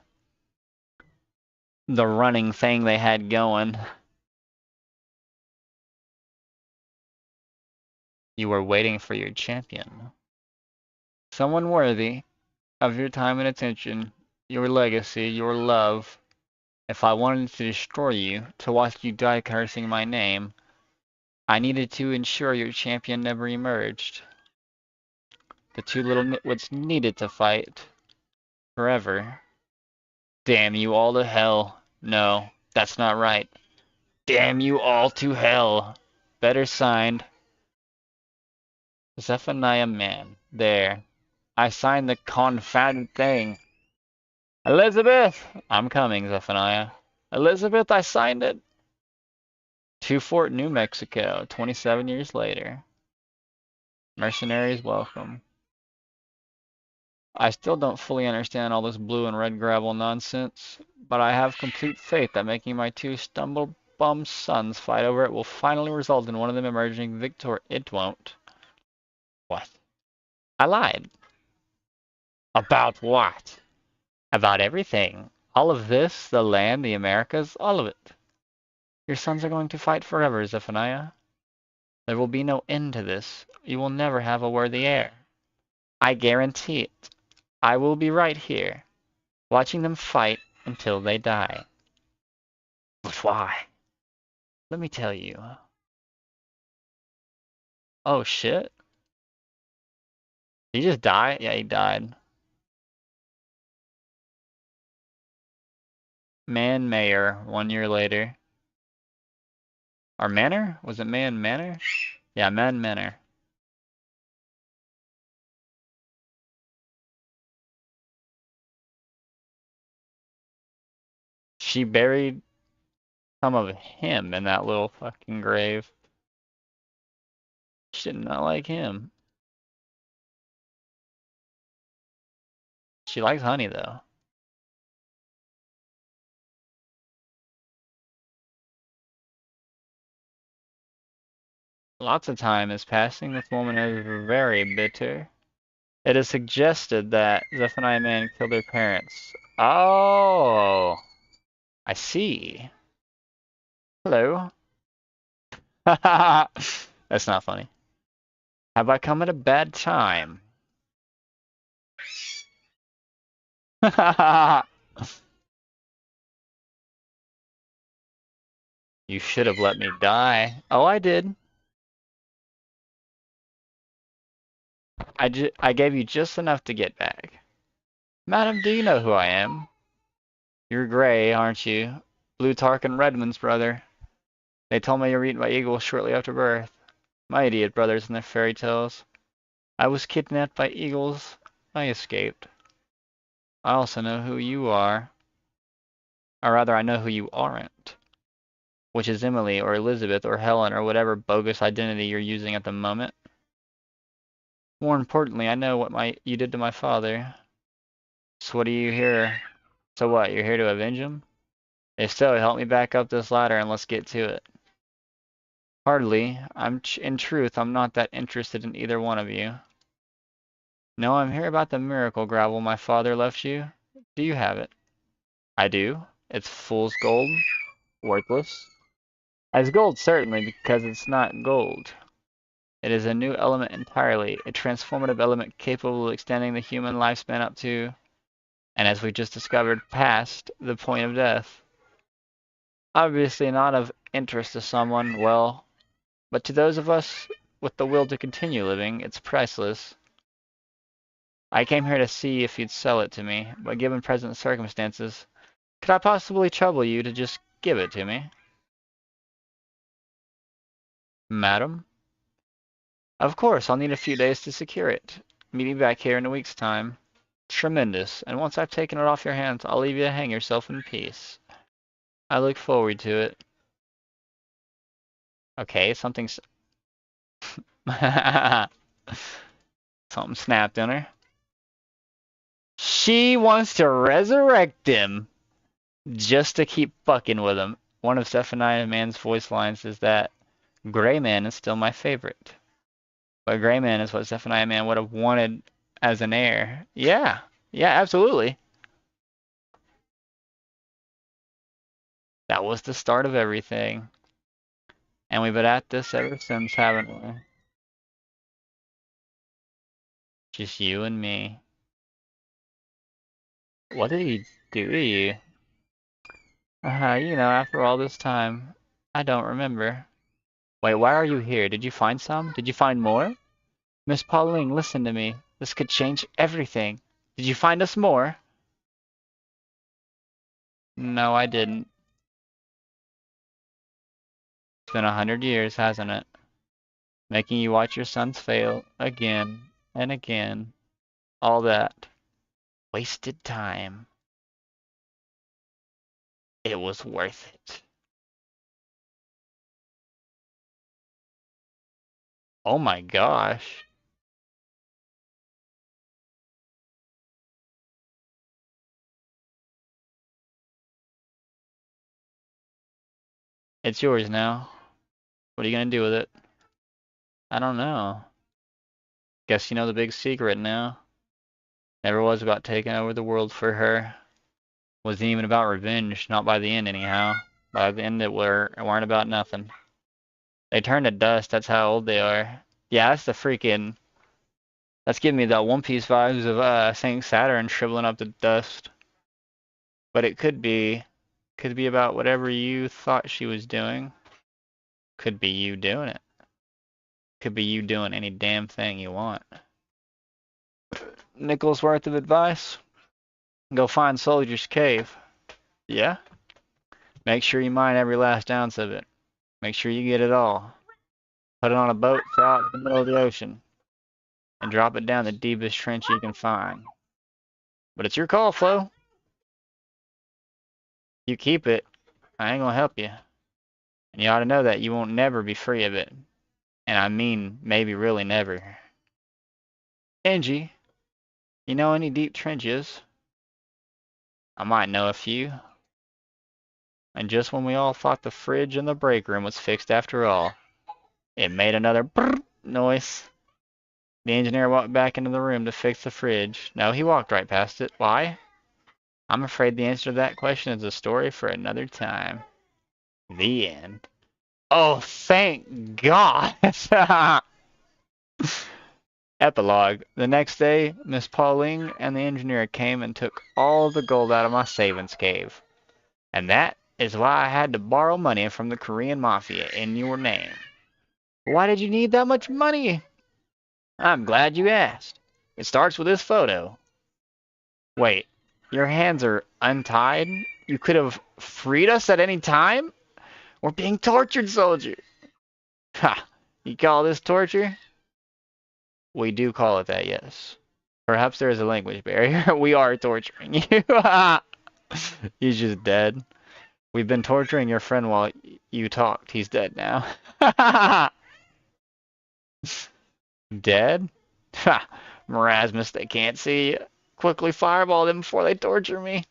running thing they had going. You were waiting for your champion. Someone worthy of your time and attention, your legacy, your love. If I wanted to destroy you, to watch you die cursing my name, I needed to ensure your champion never emerged. The 2 little nitwits needed to fight. Forever. Damn you all to hell. No, that's not right. Damn you all to hell. Better signed. Zephaniah Mann. There. I signed the confounded thing. Elizabeth! I'm coming, Zephaniah. Elizabeth, I signed it. To Fort New Mexico, 27 years later. Mercenaries welcome. I still don't fully understand all this blue and red gravel nonsense, but I have complete faith that making my 2 stumble-bum sons fight over it will finally result in one of them emerging victor. It won't. What? I lied. About what? About everything. All of this, the land, the Americas, all of it. Your sons are going to fight forever, Zephaniah. There will be no end to this. You will never have a worthy heir. I guarantee it. I will be right here, watching them fight until they die. But why? Let me tell you. Oh shit. Did he just die? Yeah, he died. Man Mayor, 1 year later. Or Manor? Was it Man Manor? Yeah, Man Manor. She buried some of him in that little fucking grave. She did not like him. She likes honey, though. Lots of time is passing. This woman is very bitter. It is suggested that Zephaniah Man killed their parents. Oh, I see. Hello. That's not funny. Have I come at a bad time? You should have let me die. Oh, I did. I gave you just enough to get back. Madam, do you know who I am? You're Gray, aren't you? Plutarch and Redmond's brother. They told me you were eaten by eagles shortly after birth. My idiot brothers and their fairy tales. I was kidnapped by eagles. I escaped. I also know who you are. Or rather, I know who you aren't. Which is Emily, or Elizabeth, or Helen, or whatever bogus identity you're using at the moment. More importantly, I know what you did to my father. So what are you here? So what, you're here to avenge him? If so, help me back up this ladder and let's get to it. Hardly. In truth, I'm not that interested in either one of you. No, I'm here about the miracle gravel my father left you. Do you have it? I do. It's fool's gold. Worthless. As gold, certainly, because it's not gold. It is a new element entirely, a transformative element capable of extending the human lifespan up to, and as we just discovered, past the point of death. Obviously not of interest to someone, well, but to those of us with the will to continue living, it's priceless. I came here to see if you'd sell it to me, but given present circumstances, could I possibly trouble you to just give it to me? Madam? Of course, I'll need a few days to secure it. Meet me back here in a week's time. Tremendous, and once I've taken it off your hands, I'll leave you to hang yourself in peace. I look forward to it. Okay, something's... Something snapped in her. She wants to resurrect him just to keep fucking with him. One of Zephaniah Man's voice lines is that Gray Man is still my favorite. But Gray Man is what Zephaniah Man would have wanted as an heir. Yeah. Yeah, absolutely. That was the start of everything. And we've been at this ever since, haven't we? Just you and me. What did he do to you? You know, after all this time, I don't remember. Wait, why are you here? Did you find some? Did you find more? Miss Pauline, listen to me. This could change everything. Did you find us more? No, I didn't. It's been 100 years, hasn't it? Making you watch your sons fail again and again. All that. Wasted time. It was worth it. Oh my gosh. It's yours now. What are you gonna do with it? I don't know. Guess you know the big secret now. Never was about taking over the world for her. Wasn't even about revenge, not by the end anyhow. By the end it weren't about nothing. They turn to dust, that's how old they are. Yeah, that's the freaking... That's giving me that One Piece vibes of Saint Saturn shriveling up to dust. But it could be about whatever you thought she was doing. Could be you doing it. Could be you doing any damn thing you want. Nickel's worth of advice? Go find Soldier's Cave. Yeah? Make sure you mine every last ounce of it. Make sure you get it all. Put it on a boat, sail out to the middle of the ocean, and drop it down the deepest trench you can find. But it's your call, Flo. You keep it, I ain't gonna help you. And you ought to know that you won't never be free of it. And I mean, maybe really never. Angie, you know any deep trenches? I might know a few. And just when we all thought the fridge in the break room was fixed after all, it made another brrr noise. The engineer walked back into the room to fix the fridge. No, he walked right past it. Why? I'm afraid the answer to that question is a story for another time. The end. Oh, thank God! Epilogue. The next day, Miss Pauling and the engineer came and took all the gold out of my savings cave. And that is why I had to borrow money from the Korean Mafia in your name. Why did you need that much money? I'm glad you asked. It starts with this photo. Wait, your hands are untied? You could have freed us at any time? We're being tortured, soldier. Ha! You call this torture? We do call it that, yes. Perhaps there is a language barrier. We are torturing you. He's just dead. We've been torturing your friend while you talked. He's dead now. Dead? Ha! Marasmus, they can't see you. Quickly fireball them before they torture me.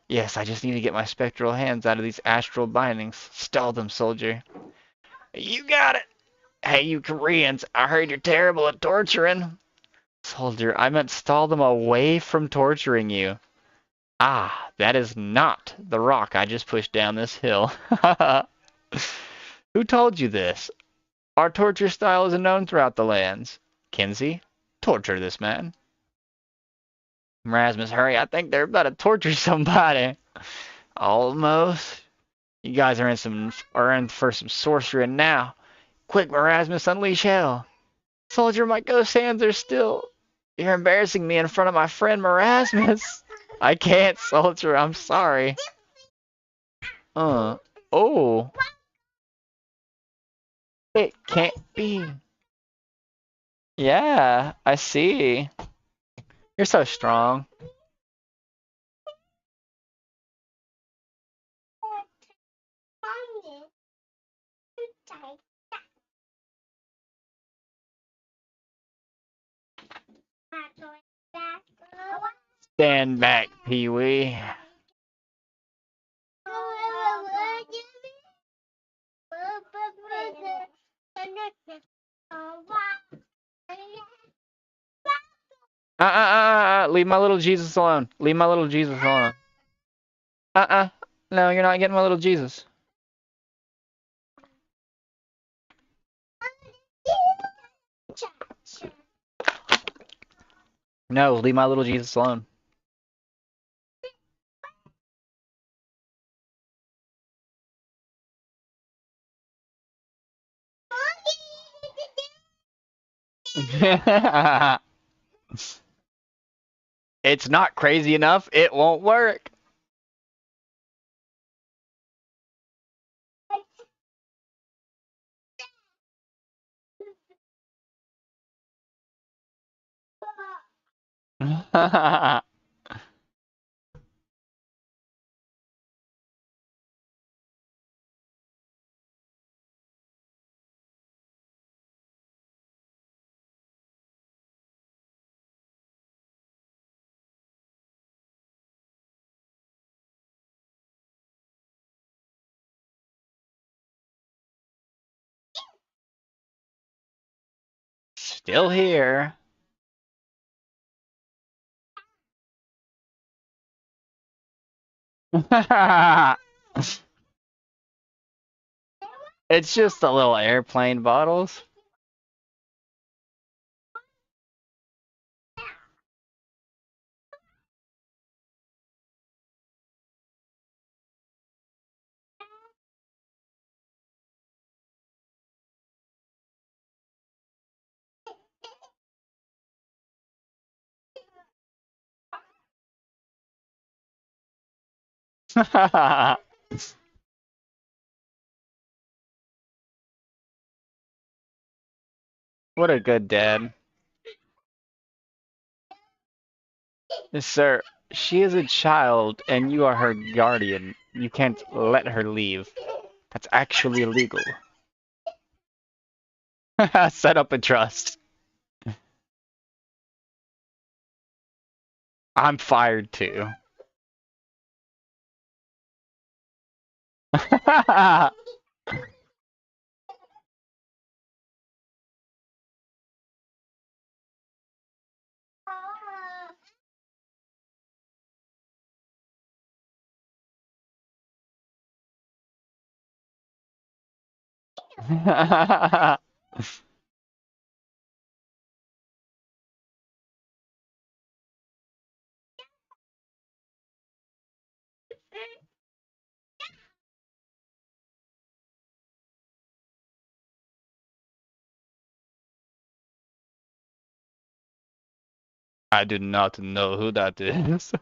Yes, I just need to get my spectral hands out of these astral bindings. Stall them, soldier. You got it! Hey, you Koreans, I heard you're terrible at torturing. Soldier, I meant stall them away from torturing you. Ah, that is not the rock I just pushed down this hill. Who told you this? Our torture style is known throughout the lands. Kinsey, torture this man. Erasmus, hurry, I think they're about to torture somebody. Almost. You guys are in for some sorcery now. Quick, Erasmus, unleash hell. Soldier, my ghost hands are still. You're embarrassing me in front of my friend Erasmus. I can't, soldier, I'm sorry. Oh. It can't be. Yeah, I see. You're so strong. Stand back, Pee-wee. Leave my little Jesus alone. Leave my little Jesus alone. No, you're not getting my little Jesus. No, leave my little Jesus alone. It's not crazy enough. It won't work. Still here. It's just the little airplane bottles. What a good dad. Sir, she is a child and you are her guardian. You can't let her leave. That's actually illegal. Set up a trust. I'm fired too. I do not know who that is.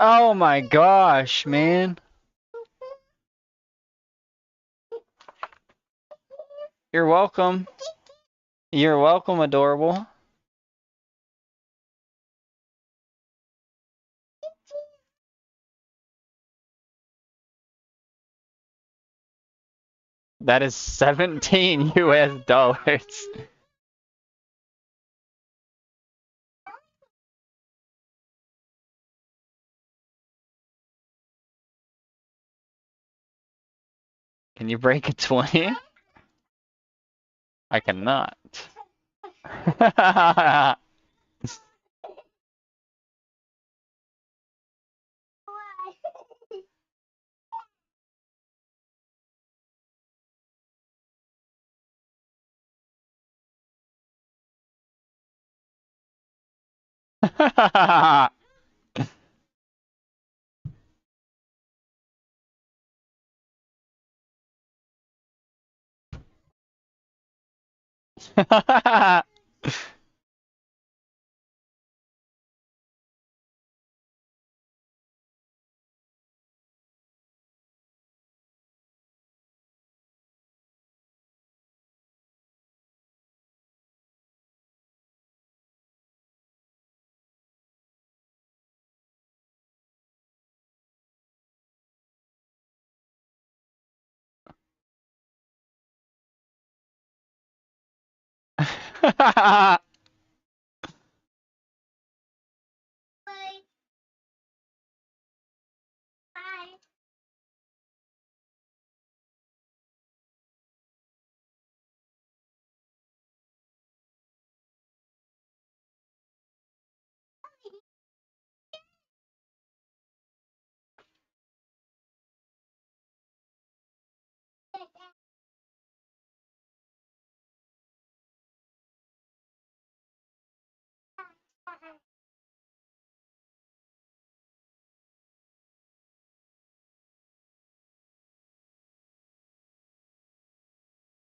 Oh my gosh, man. You're welcome. You're welcome, adorable. That is 17 US dollars. Can you break a 20? I cannot.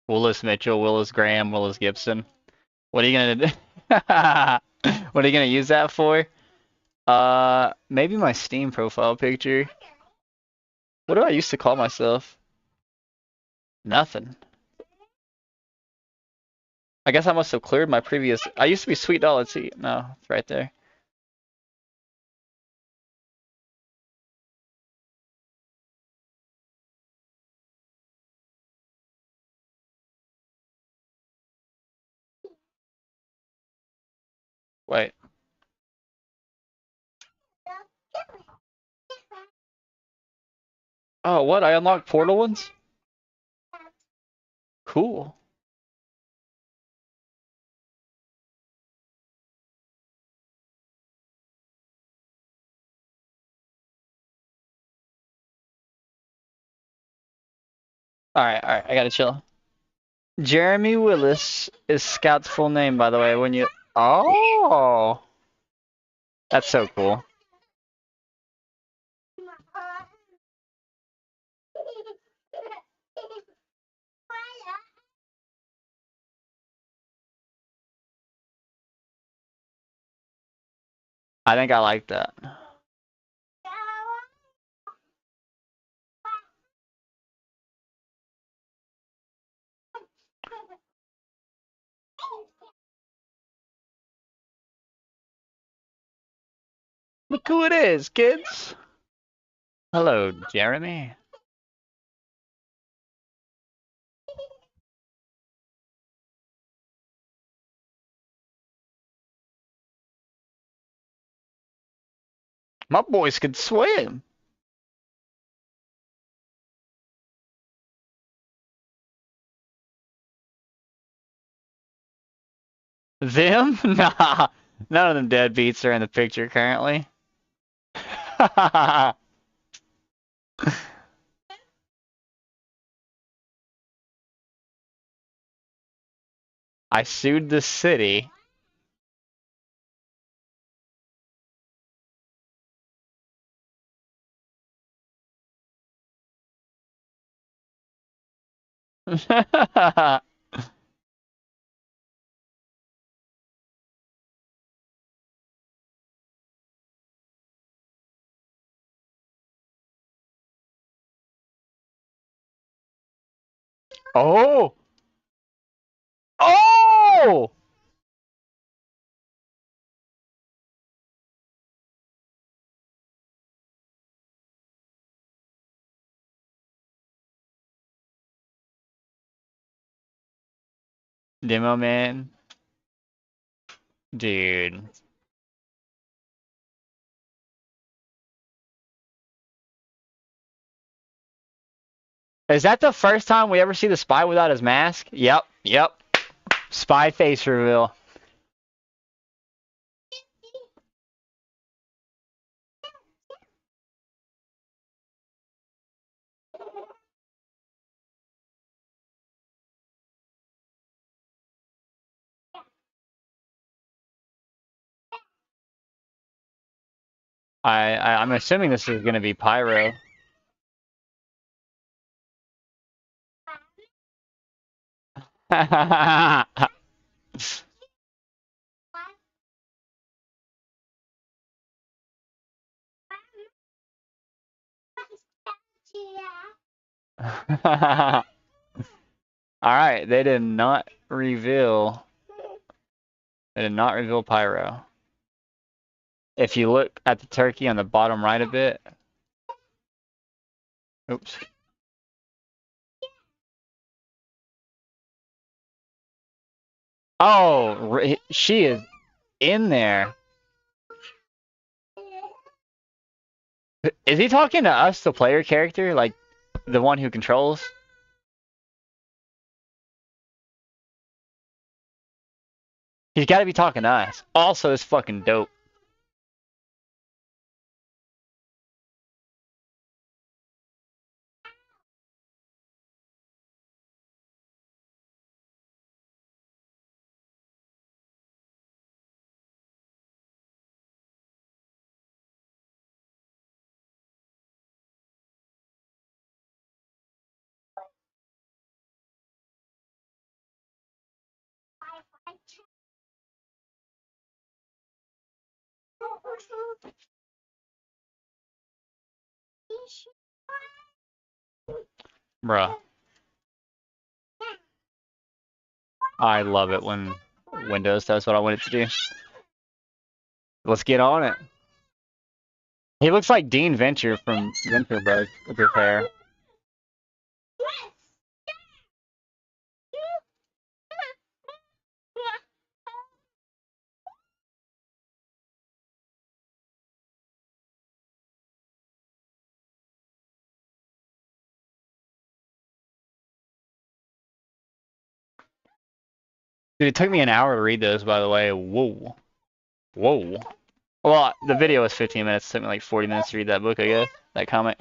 Willis Mitchell, Willis Graham, Willis Gibson. What are you gonna do? What are you gonna use that for? Maybe my Steam profile picture. What do I used to call myself? Nothing. I guess I must have cleared my previous. I used to be Sweet Doll. Let's see. No, it's right there. Wait. Oh, what? I unlocked portal ones? Cool. Alright, I gotta chill. Jeremy Willis is Scout's full name, by the way. When you. Oh! That's so cool. I think I like that. Look who it is, kids. Hello, Jeremy. My boys could swim. Them? Nah. None of them deadbeats are in the picture currently. I sued the city. Oh! Oh! Demo man. Dude. Is that the first time we ever see the spy without his mask? Yep, yep. Spy face reveal. I'm assuming this is gonna be Pyro. Alright, they did not reveal. They did not reveal Pyro. If you look at the turkey on the bottom right a bit. Oops. Oh, she is in there. Is he talking to us, the player character? Like, the one who controls? He's got to be talking to us. Also, it's fucking dope. Bruh. I love it when Windows does what I want it to do. Let's get on it. He looks like Dean Venture from Venture Bros with his hair. Dude, it took me an hour to read those, by the way. Whoa. Whoa. Well, the video was 15 minutes. It took me like 40 minutes to read that book, I guess. That comic.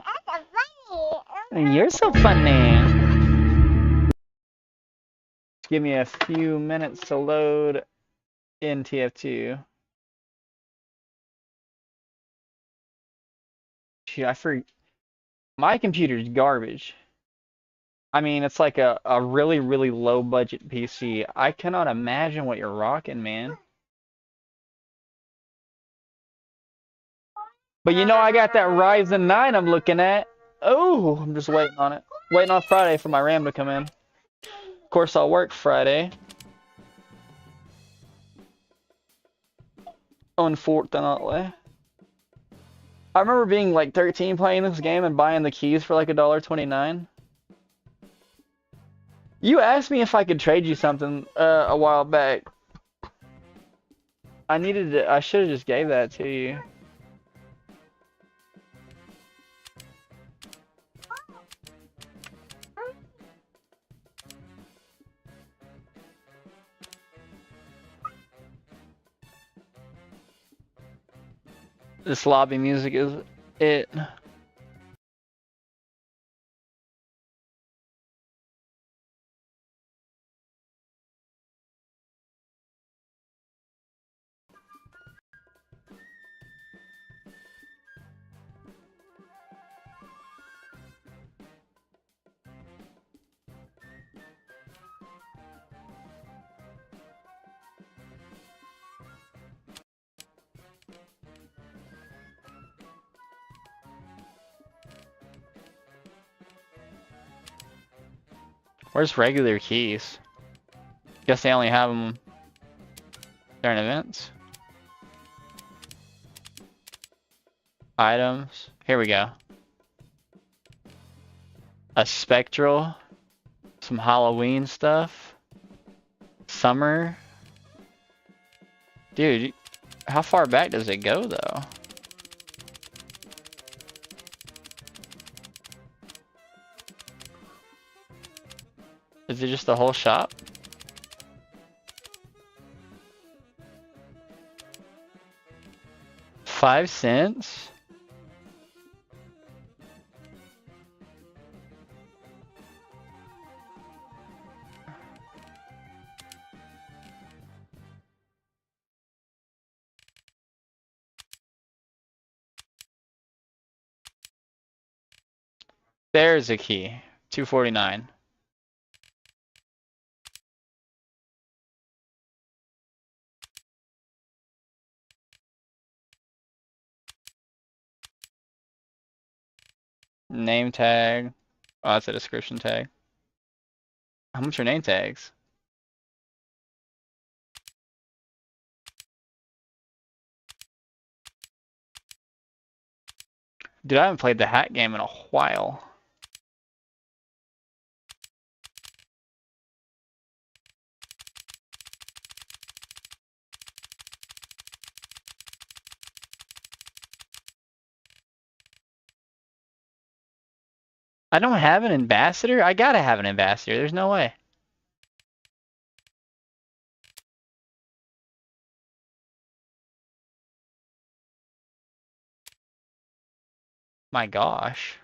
You're so funny. Give me a few minutes to load in TF2. Shoot, my computer's garbage. I mean, it's like a really, really low budget PC. I cannot imagine what you're rocking, man. But you know, I got that Ryzen 9 I'm looking at. Oh, I'm just waiting on it. Waiting on Friday for my RAM to come in. Of course, I'll work Friday. Unfortunately. I remember being like 13 playing this game and buying the keys for like $1.29. You asked me if I could trade you something a while back. I should have just gave that to you. This lobby music is it. Where's regular keys? Guess they only have them during events. Items. Here we go. A spectral. Some Halloween stuff. Summer. Dude, how far back does it go though? Is it just the whole shop? $0.05? There's a key. $2.49. Name tag. Oh, that's a description tag. How much are name tags? Dude, I haven't played the hat game in a while. I don't have an ambassador? I gotta have an ambassador. There's no way. My gosh.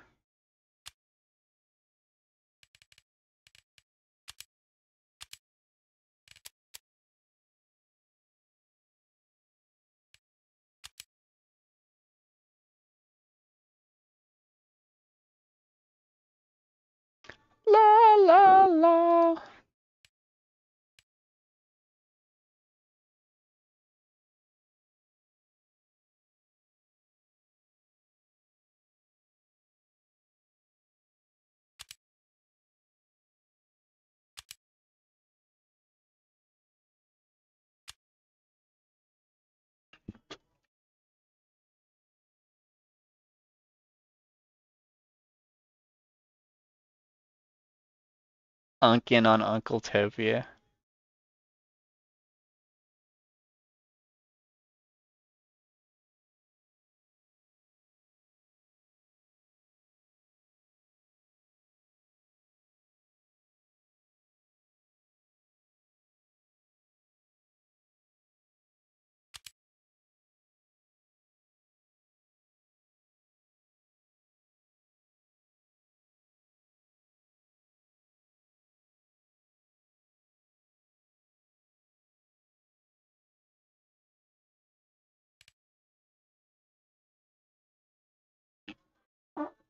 La la la. Unkin on Uncletopia.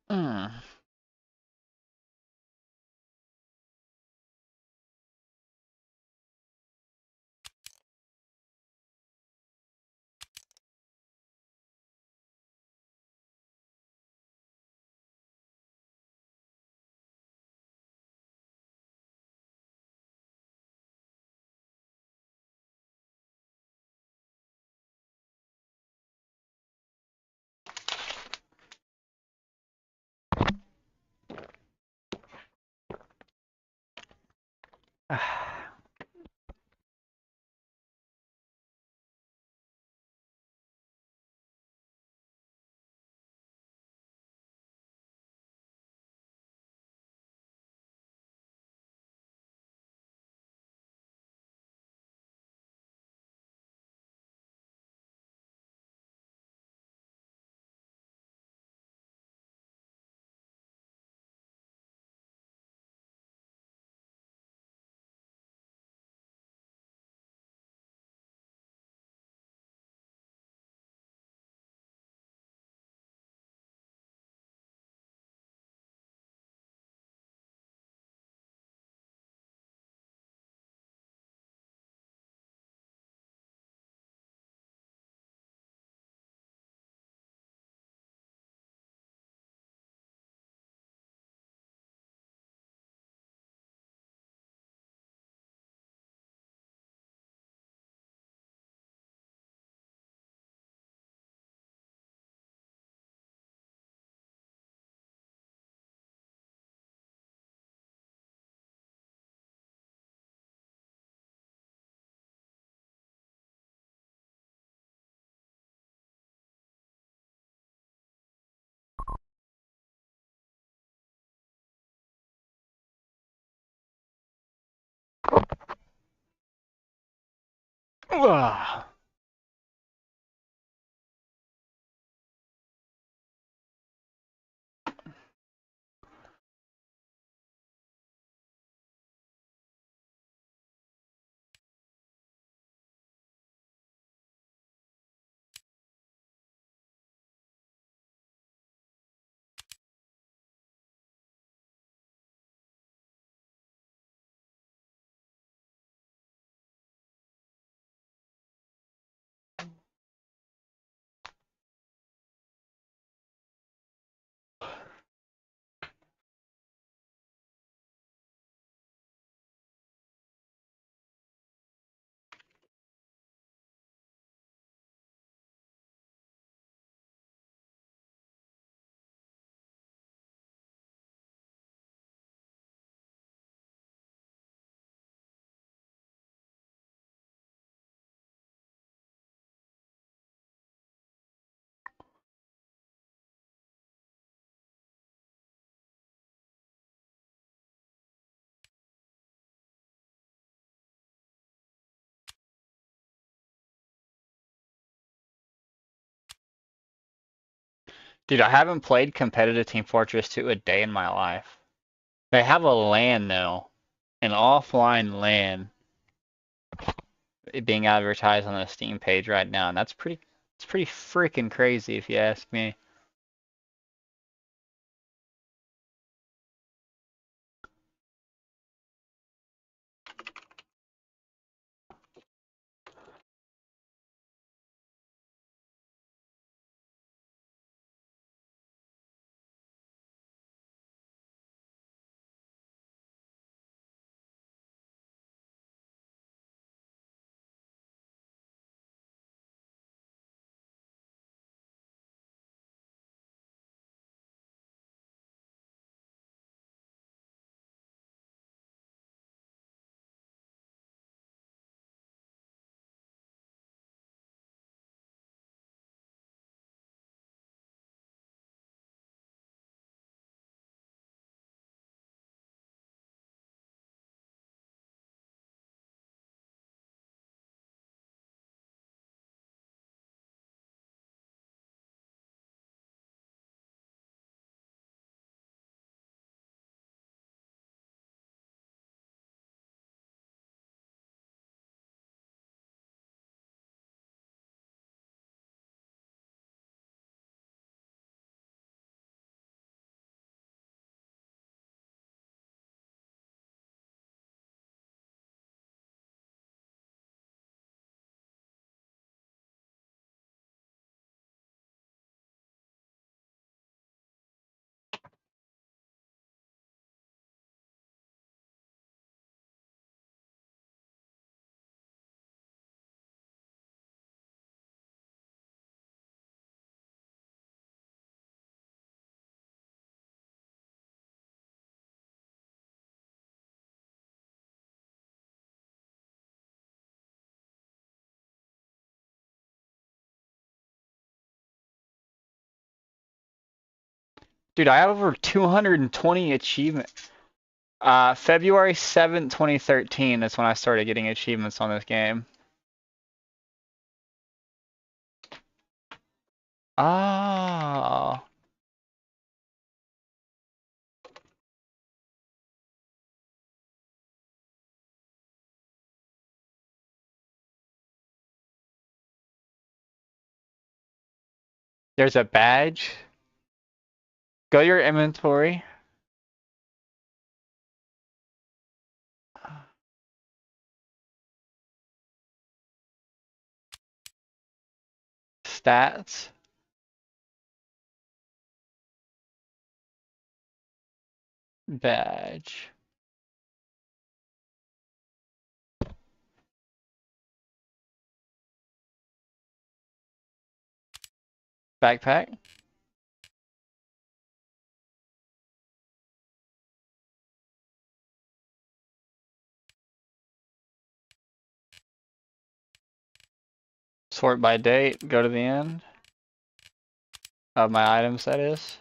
Hmm. Ugh. Dude, I haven't played competitive Team Fortress 2 a day in my life. They have a LAN though, an offline LAN being advertised on the Steam page right now, and it's pretty freaking crazy if you ask me. Dude, I have over 220 achievements. February 7th, 2013 is when I started getting achievements on this game. Ah. There's a badge. Go to your inventory. Stats. Badge. Backpack. Sort by date. Go to the end of my items, that is.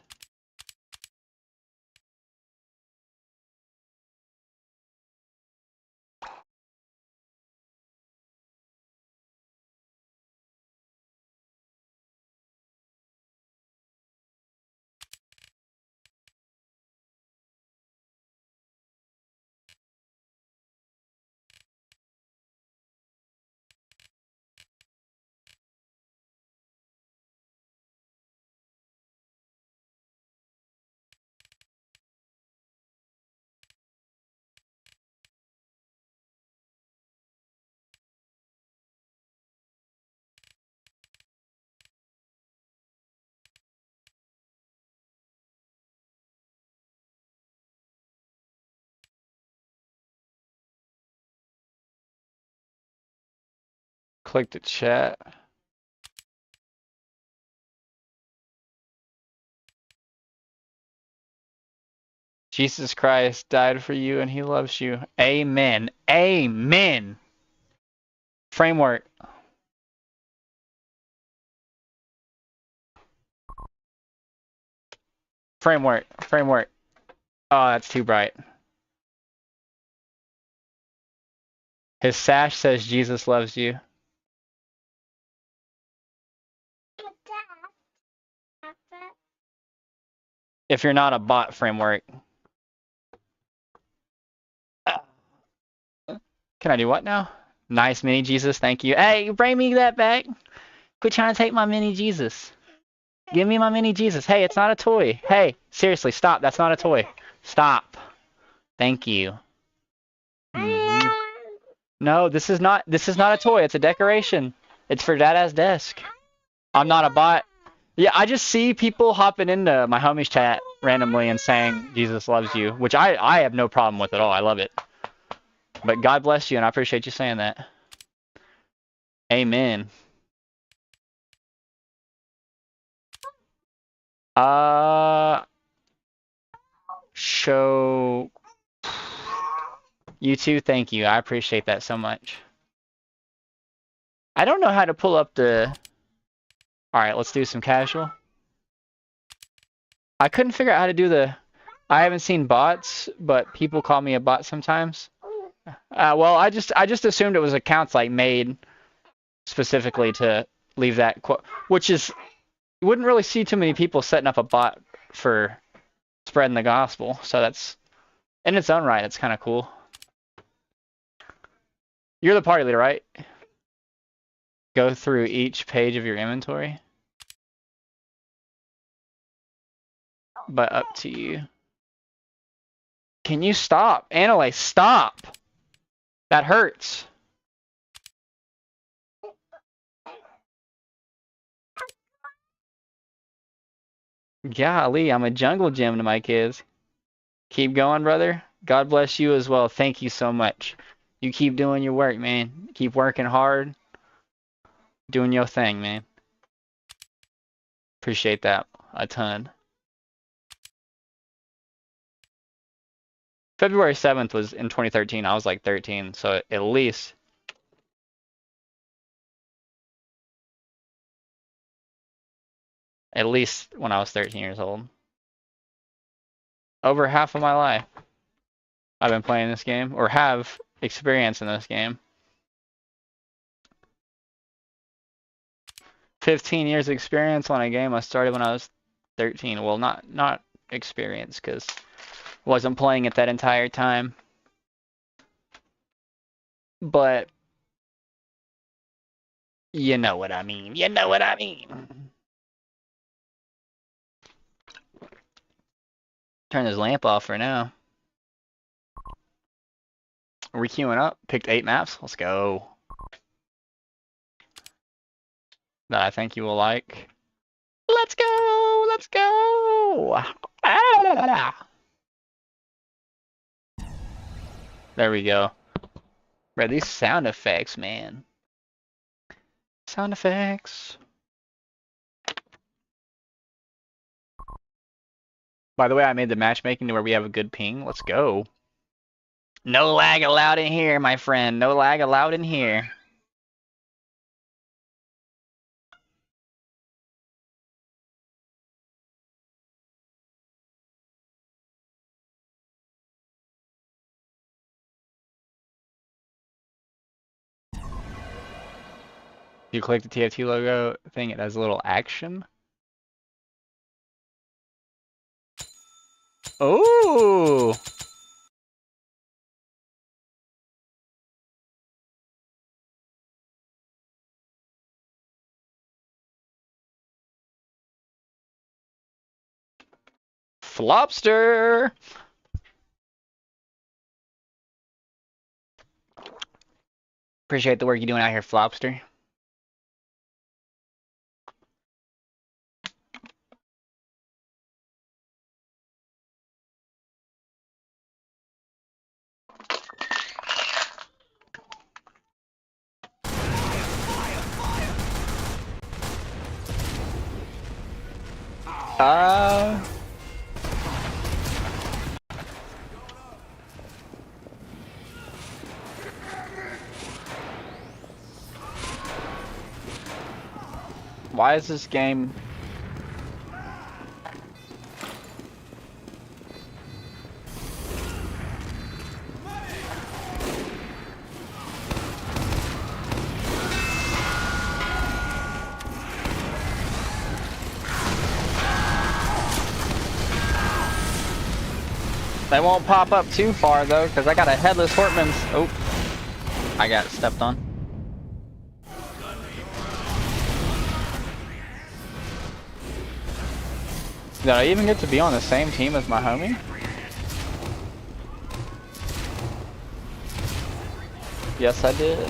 Click the chat. Jesus Christ died for you and he loves you. Amen. Amen. Framework. Framework. Framework. Oh, that's too bright. His sash says Jesus loves you. If you're not a bot, framework. Can I do what now? Nice mini Jesus, thank you. Hey, bring me that back. Quit trying to take my mini Jesus. Give me my mini Jesus. Hey, it's not a toy. Hey, seriously, stop. That's not a toy. Stop. Thank you. No, this is not a toy. It's a decoration. It's for Dada's desk. I'm not a bot. Yeah, I just see people hopping into my homies chat randomly and saying Jesus loves you, which I have no problem with at all. I love it. But God bless you, and I appreciate you saying that. Amen. Show you too. Thank you. I appreciate that so much. I don't know how to pull up the. All right, let's do some casual. I couldn't figure out how to do the. I haven't seen bots, but people call me a bot sometimes. Well, I just assumed it was accounts like made specifically to leave that quote, which is you wouldn't really see too many people setting up a bot for spreading the gospel. So that's in its own right. It's kind of cool. You're the party leader, right? Go through each page of your inventory. But up to you. Can you stop? Anole, stop! That hurts. Golly, I'm a jungle gym to my kids. Keep going, brother. God bless you as well. Thank you so much. You keep doing your work, man. Keep working hard. Doing your thing, man. Appreciate that a ton. February 7th was in 2013. I was like 13, so at least when I was 13 years old. Over half of my life, I've been playing this game, or have experience in this game. 15 years experience on a game I started when I was 13. Well, not experience, because wasn't playing it that entire time. But you know what I mean. You know what I mean. Turn this lamp off for now. Are we queuing up? Picked 8 maps. Let's go. That I think you will like. Let's go! Let's go! There we go. Bro, these sound effects, man. Sound effects. By the way, I made the matchmaking to where we have a good ping. Let's go. No lag allowed in here, my friend. No lag allowed in here. You click the TF2 logo thing, it has a little action. Oh! Flopster! Appreciate the work you're doing out here, Flopster. Why is this game... They won't pop up too far though, because I got a headless Hortman's. Oh, I got stepped on. Did I even get to be on the same team as my homie? Yes, I did.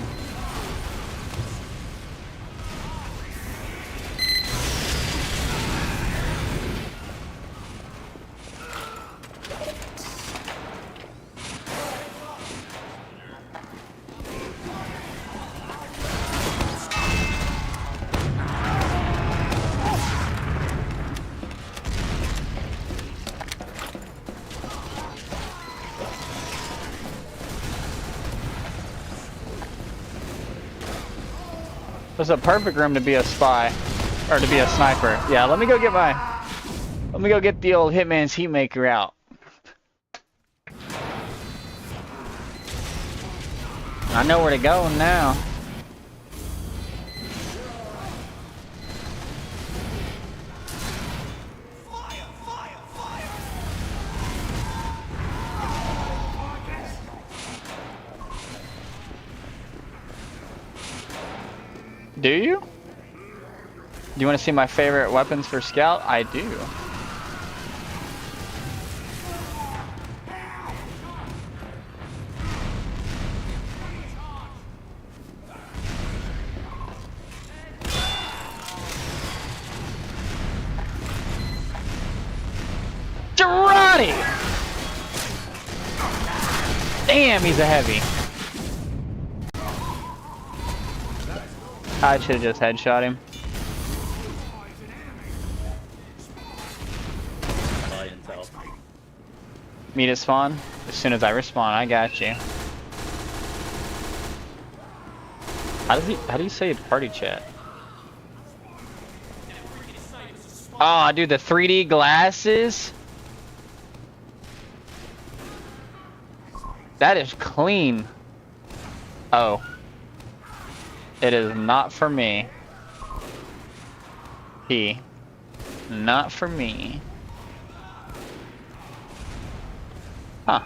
This is a perfect room to be a spy, or to be a sniper. Yeah, let me go get the old Hitman's Heatmaker out. I know where to go now. Do you? Do you want to see my favorite weapons for Scout? I do. Girardi! Damn, he's a heavy. I should have just headshot him. Meet at spawn? As soon as I respawn, I got you. How do you say party chat? Oh, dude, the 3D glasses? That is clean. Oh. It is not for me. Not for me. Huh.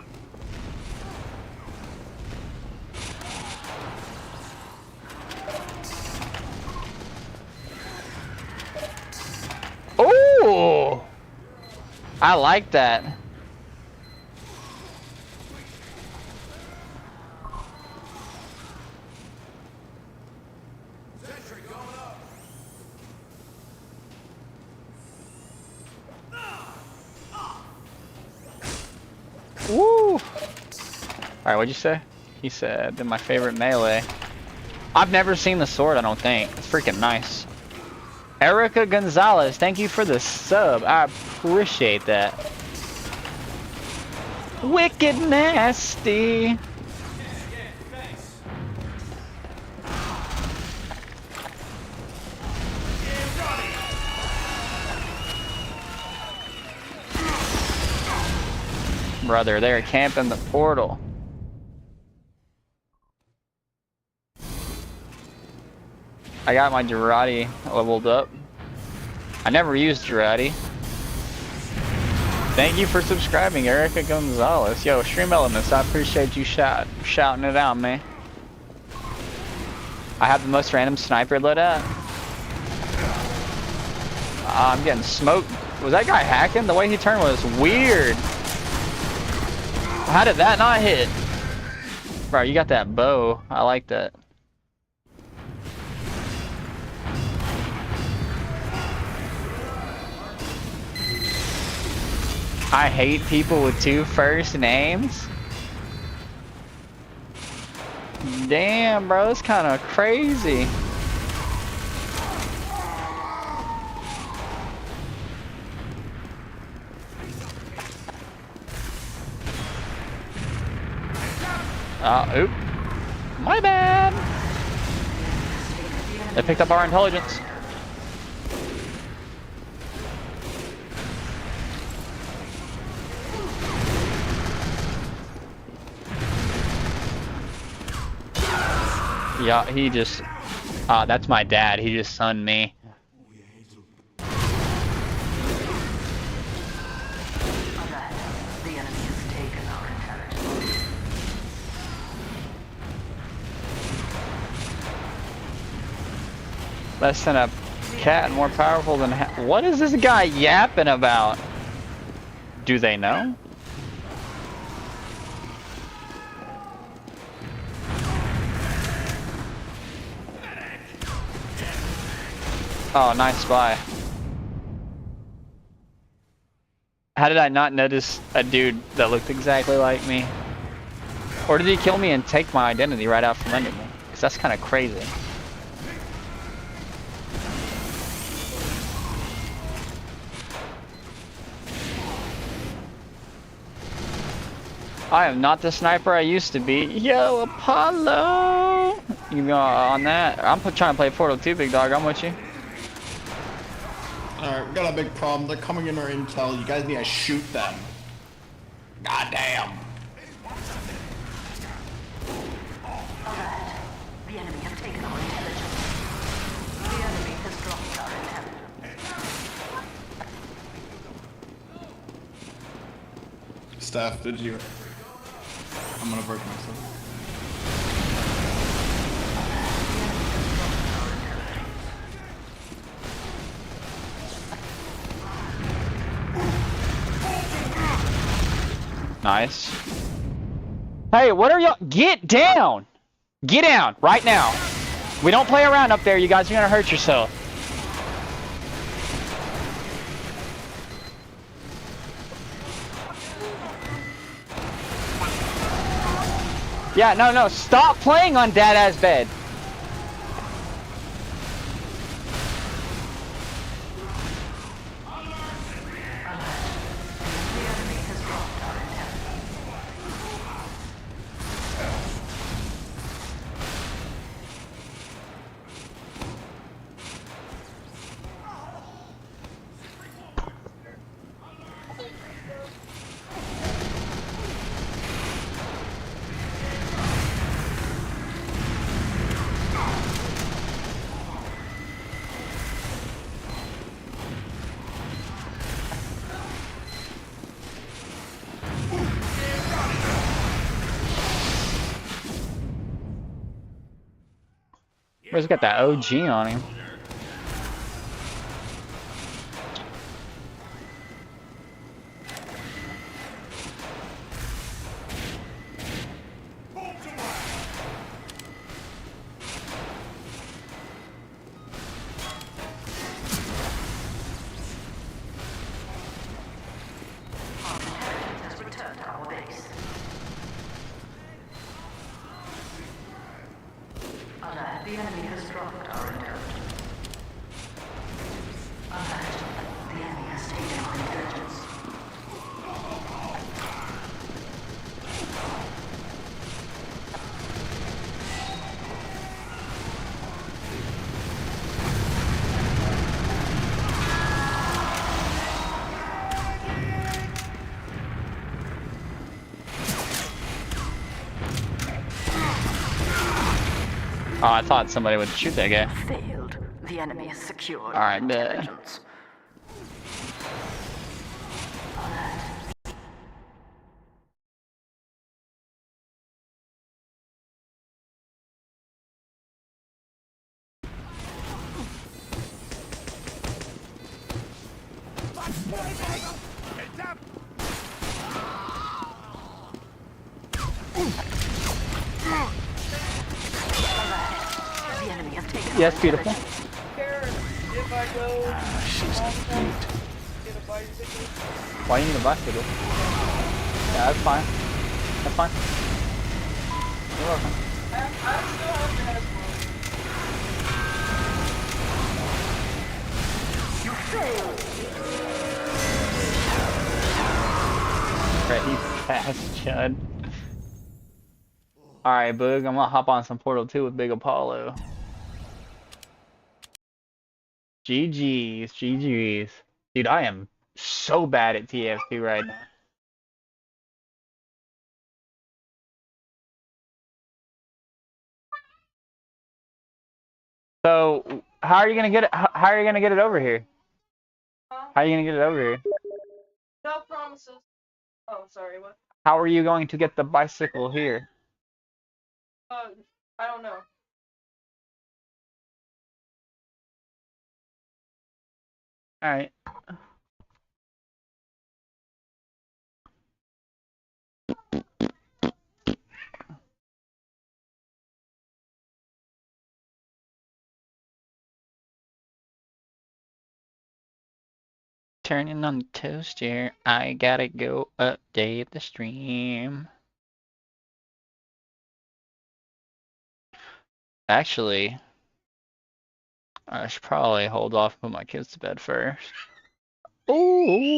Oh! I like that. Woo! Alright, what'd you say? He said, my favorite melee. I've never seen the sword, I don't think. It's freaking nice. Erica Gonzalez, thank you for the sub. I appreciate that. Wicked nasty. Brother, they're camping the portal. I got my Girardi leveled up. I never used Girardi. Thank you for subscribing, Erica Gonzalez. Yo, Stream Elements, I appreciate you shouting it out, man. I have the most random sniper loadout. I'm getting smoked. Was that guy hacking? The way he turned was weird. How did that not hit? Bro, you got that bow. I like that. I hate people with two first names. Damn, bro, that's kind of crazy. Oop. My bad. They picked up our intelligence. Yeah, he just... that's my dad. He just sunned me. Less than a cat, more powerful than... What is this guy yapping about? Do they know? Oh, nice spy. How did I not notice a dude that looked exactly like me? Or did he kill me and take my identity right out from under me? Because that's kind of crazy. I am not the sniper I used to be. Yo, Apollo! You go on that? I'm trying to play Portal 2, big dog. I'm with you. Alright, we got a big problem. They're coming in our intel. You guys need to shoot them. God damn. The enemy has taken our intelligence. The enemy has dropped our intelligence. Steph, did you... I'm gonna break myself. Nice. Hey, what are y'all? Get down! Get down right now. We don't play around up there, you guys. You're gonna hurt yourself. Yeah, no, stop playing on Dada's bed. Where's got that OG on him? Our intelligence has returned to our base. Alert, the enemy has dropped our intelligence. Alert, the enemy has taken our intelligence. Oh, I thought somebody would shoot that guy. Failed. The enemy has secured All right, our bet. intelligence. The enemy has taken Yes, our beautiful. intelligence. She's cute. Why do you need a bicycle? Yeah, that's fine. That's fine. You're welcome. You failed. Right, he's fast, Chud. Alright, Boog, I'm gonna hop on some Portal 2 with Big Apollo. GG's, GG's. Dude, I am so bad at TF2 right now. So, how are you gonna get it? How are you gonna get it over here? How are you gonna get it over here? No promises. Oh, sorry, what? How are you going to get the bicycle here? I don't know. Alright. Turning on the toaster, I gotta go update the stream. Actually, I should probably hold off and put my kids to bed first. Ooh.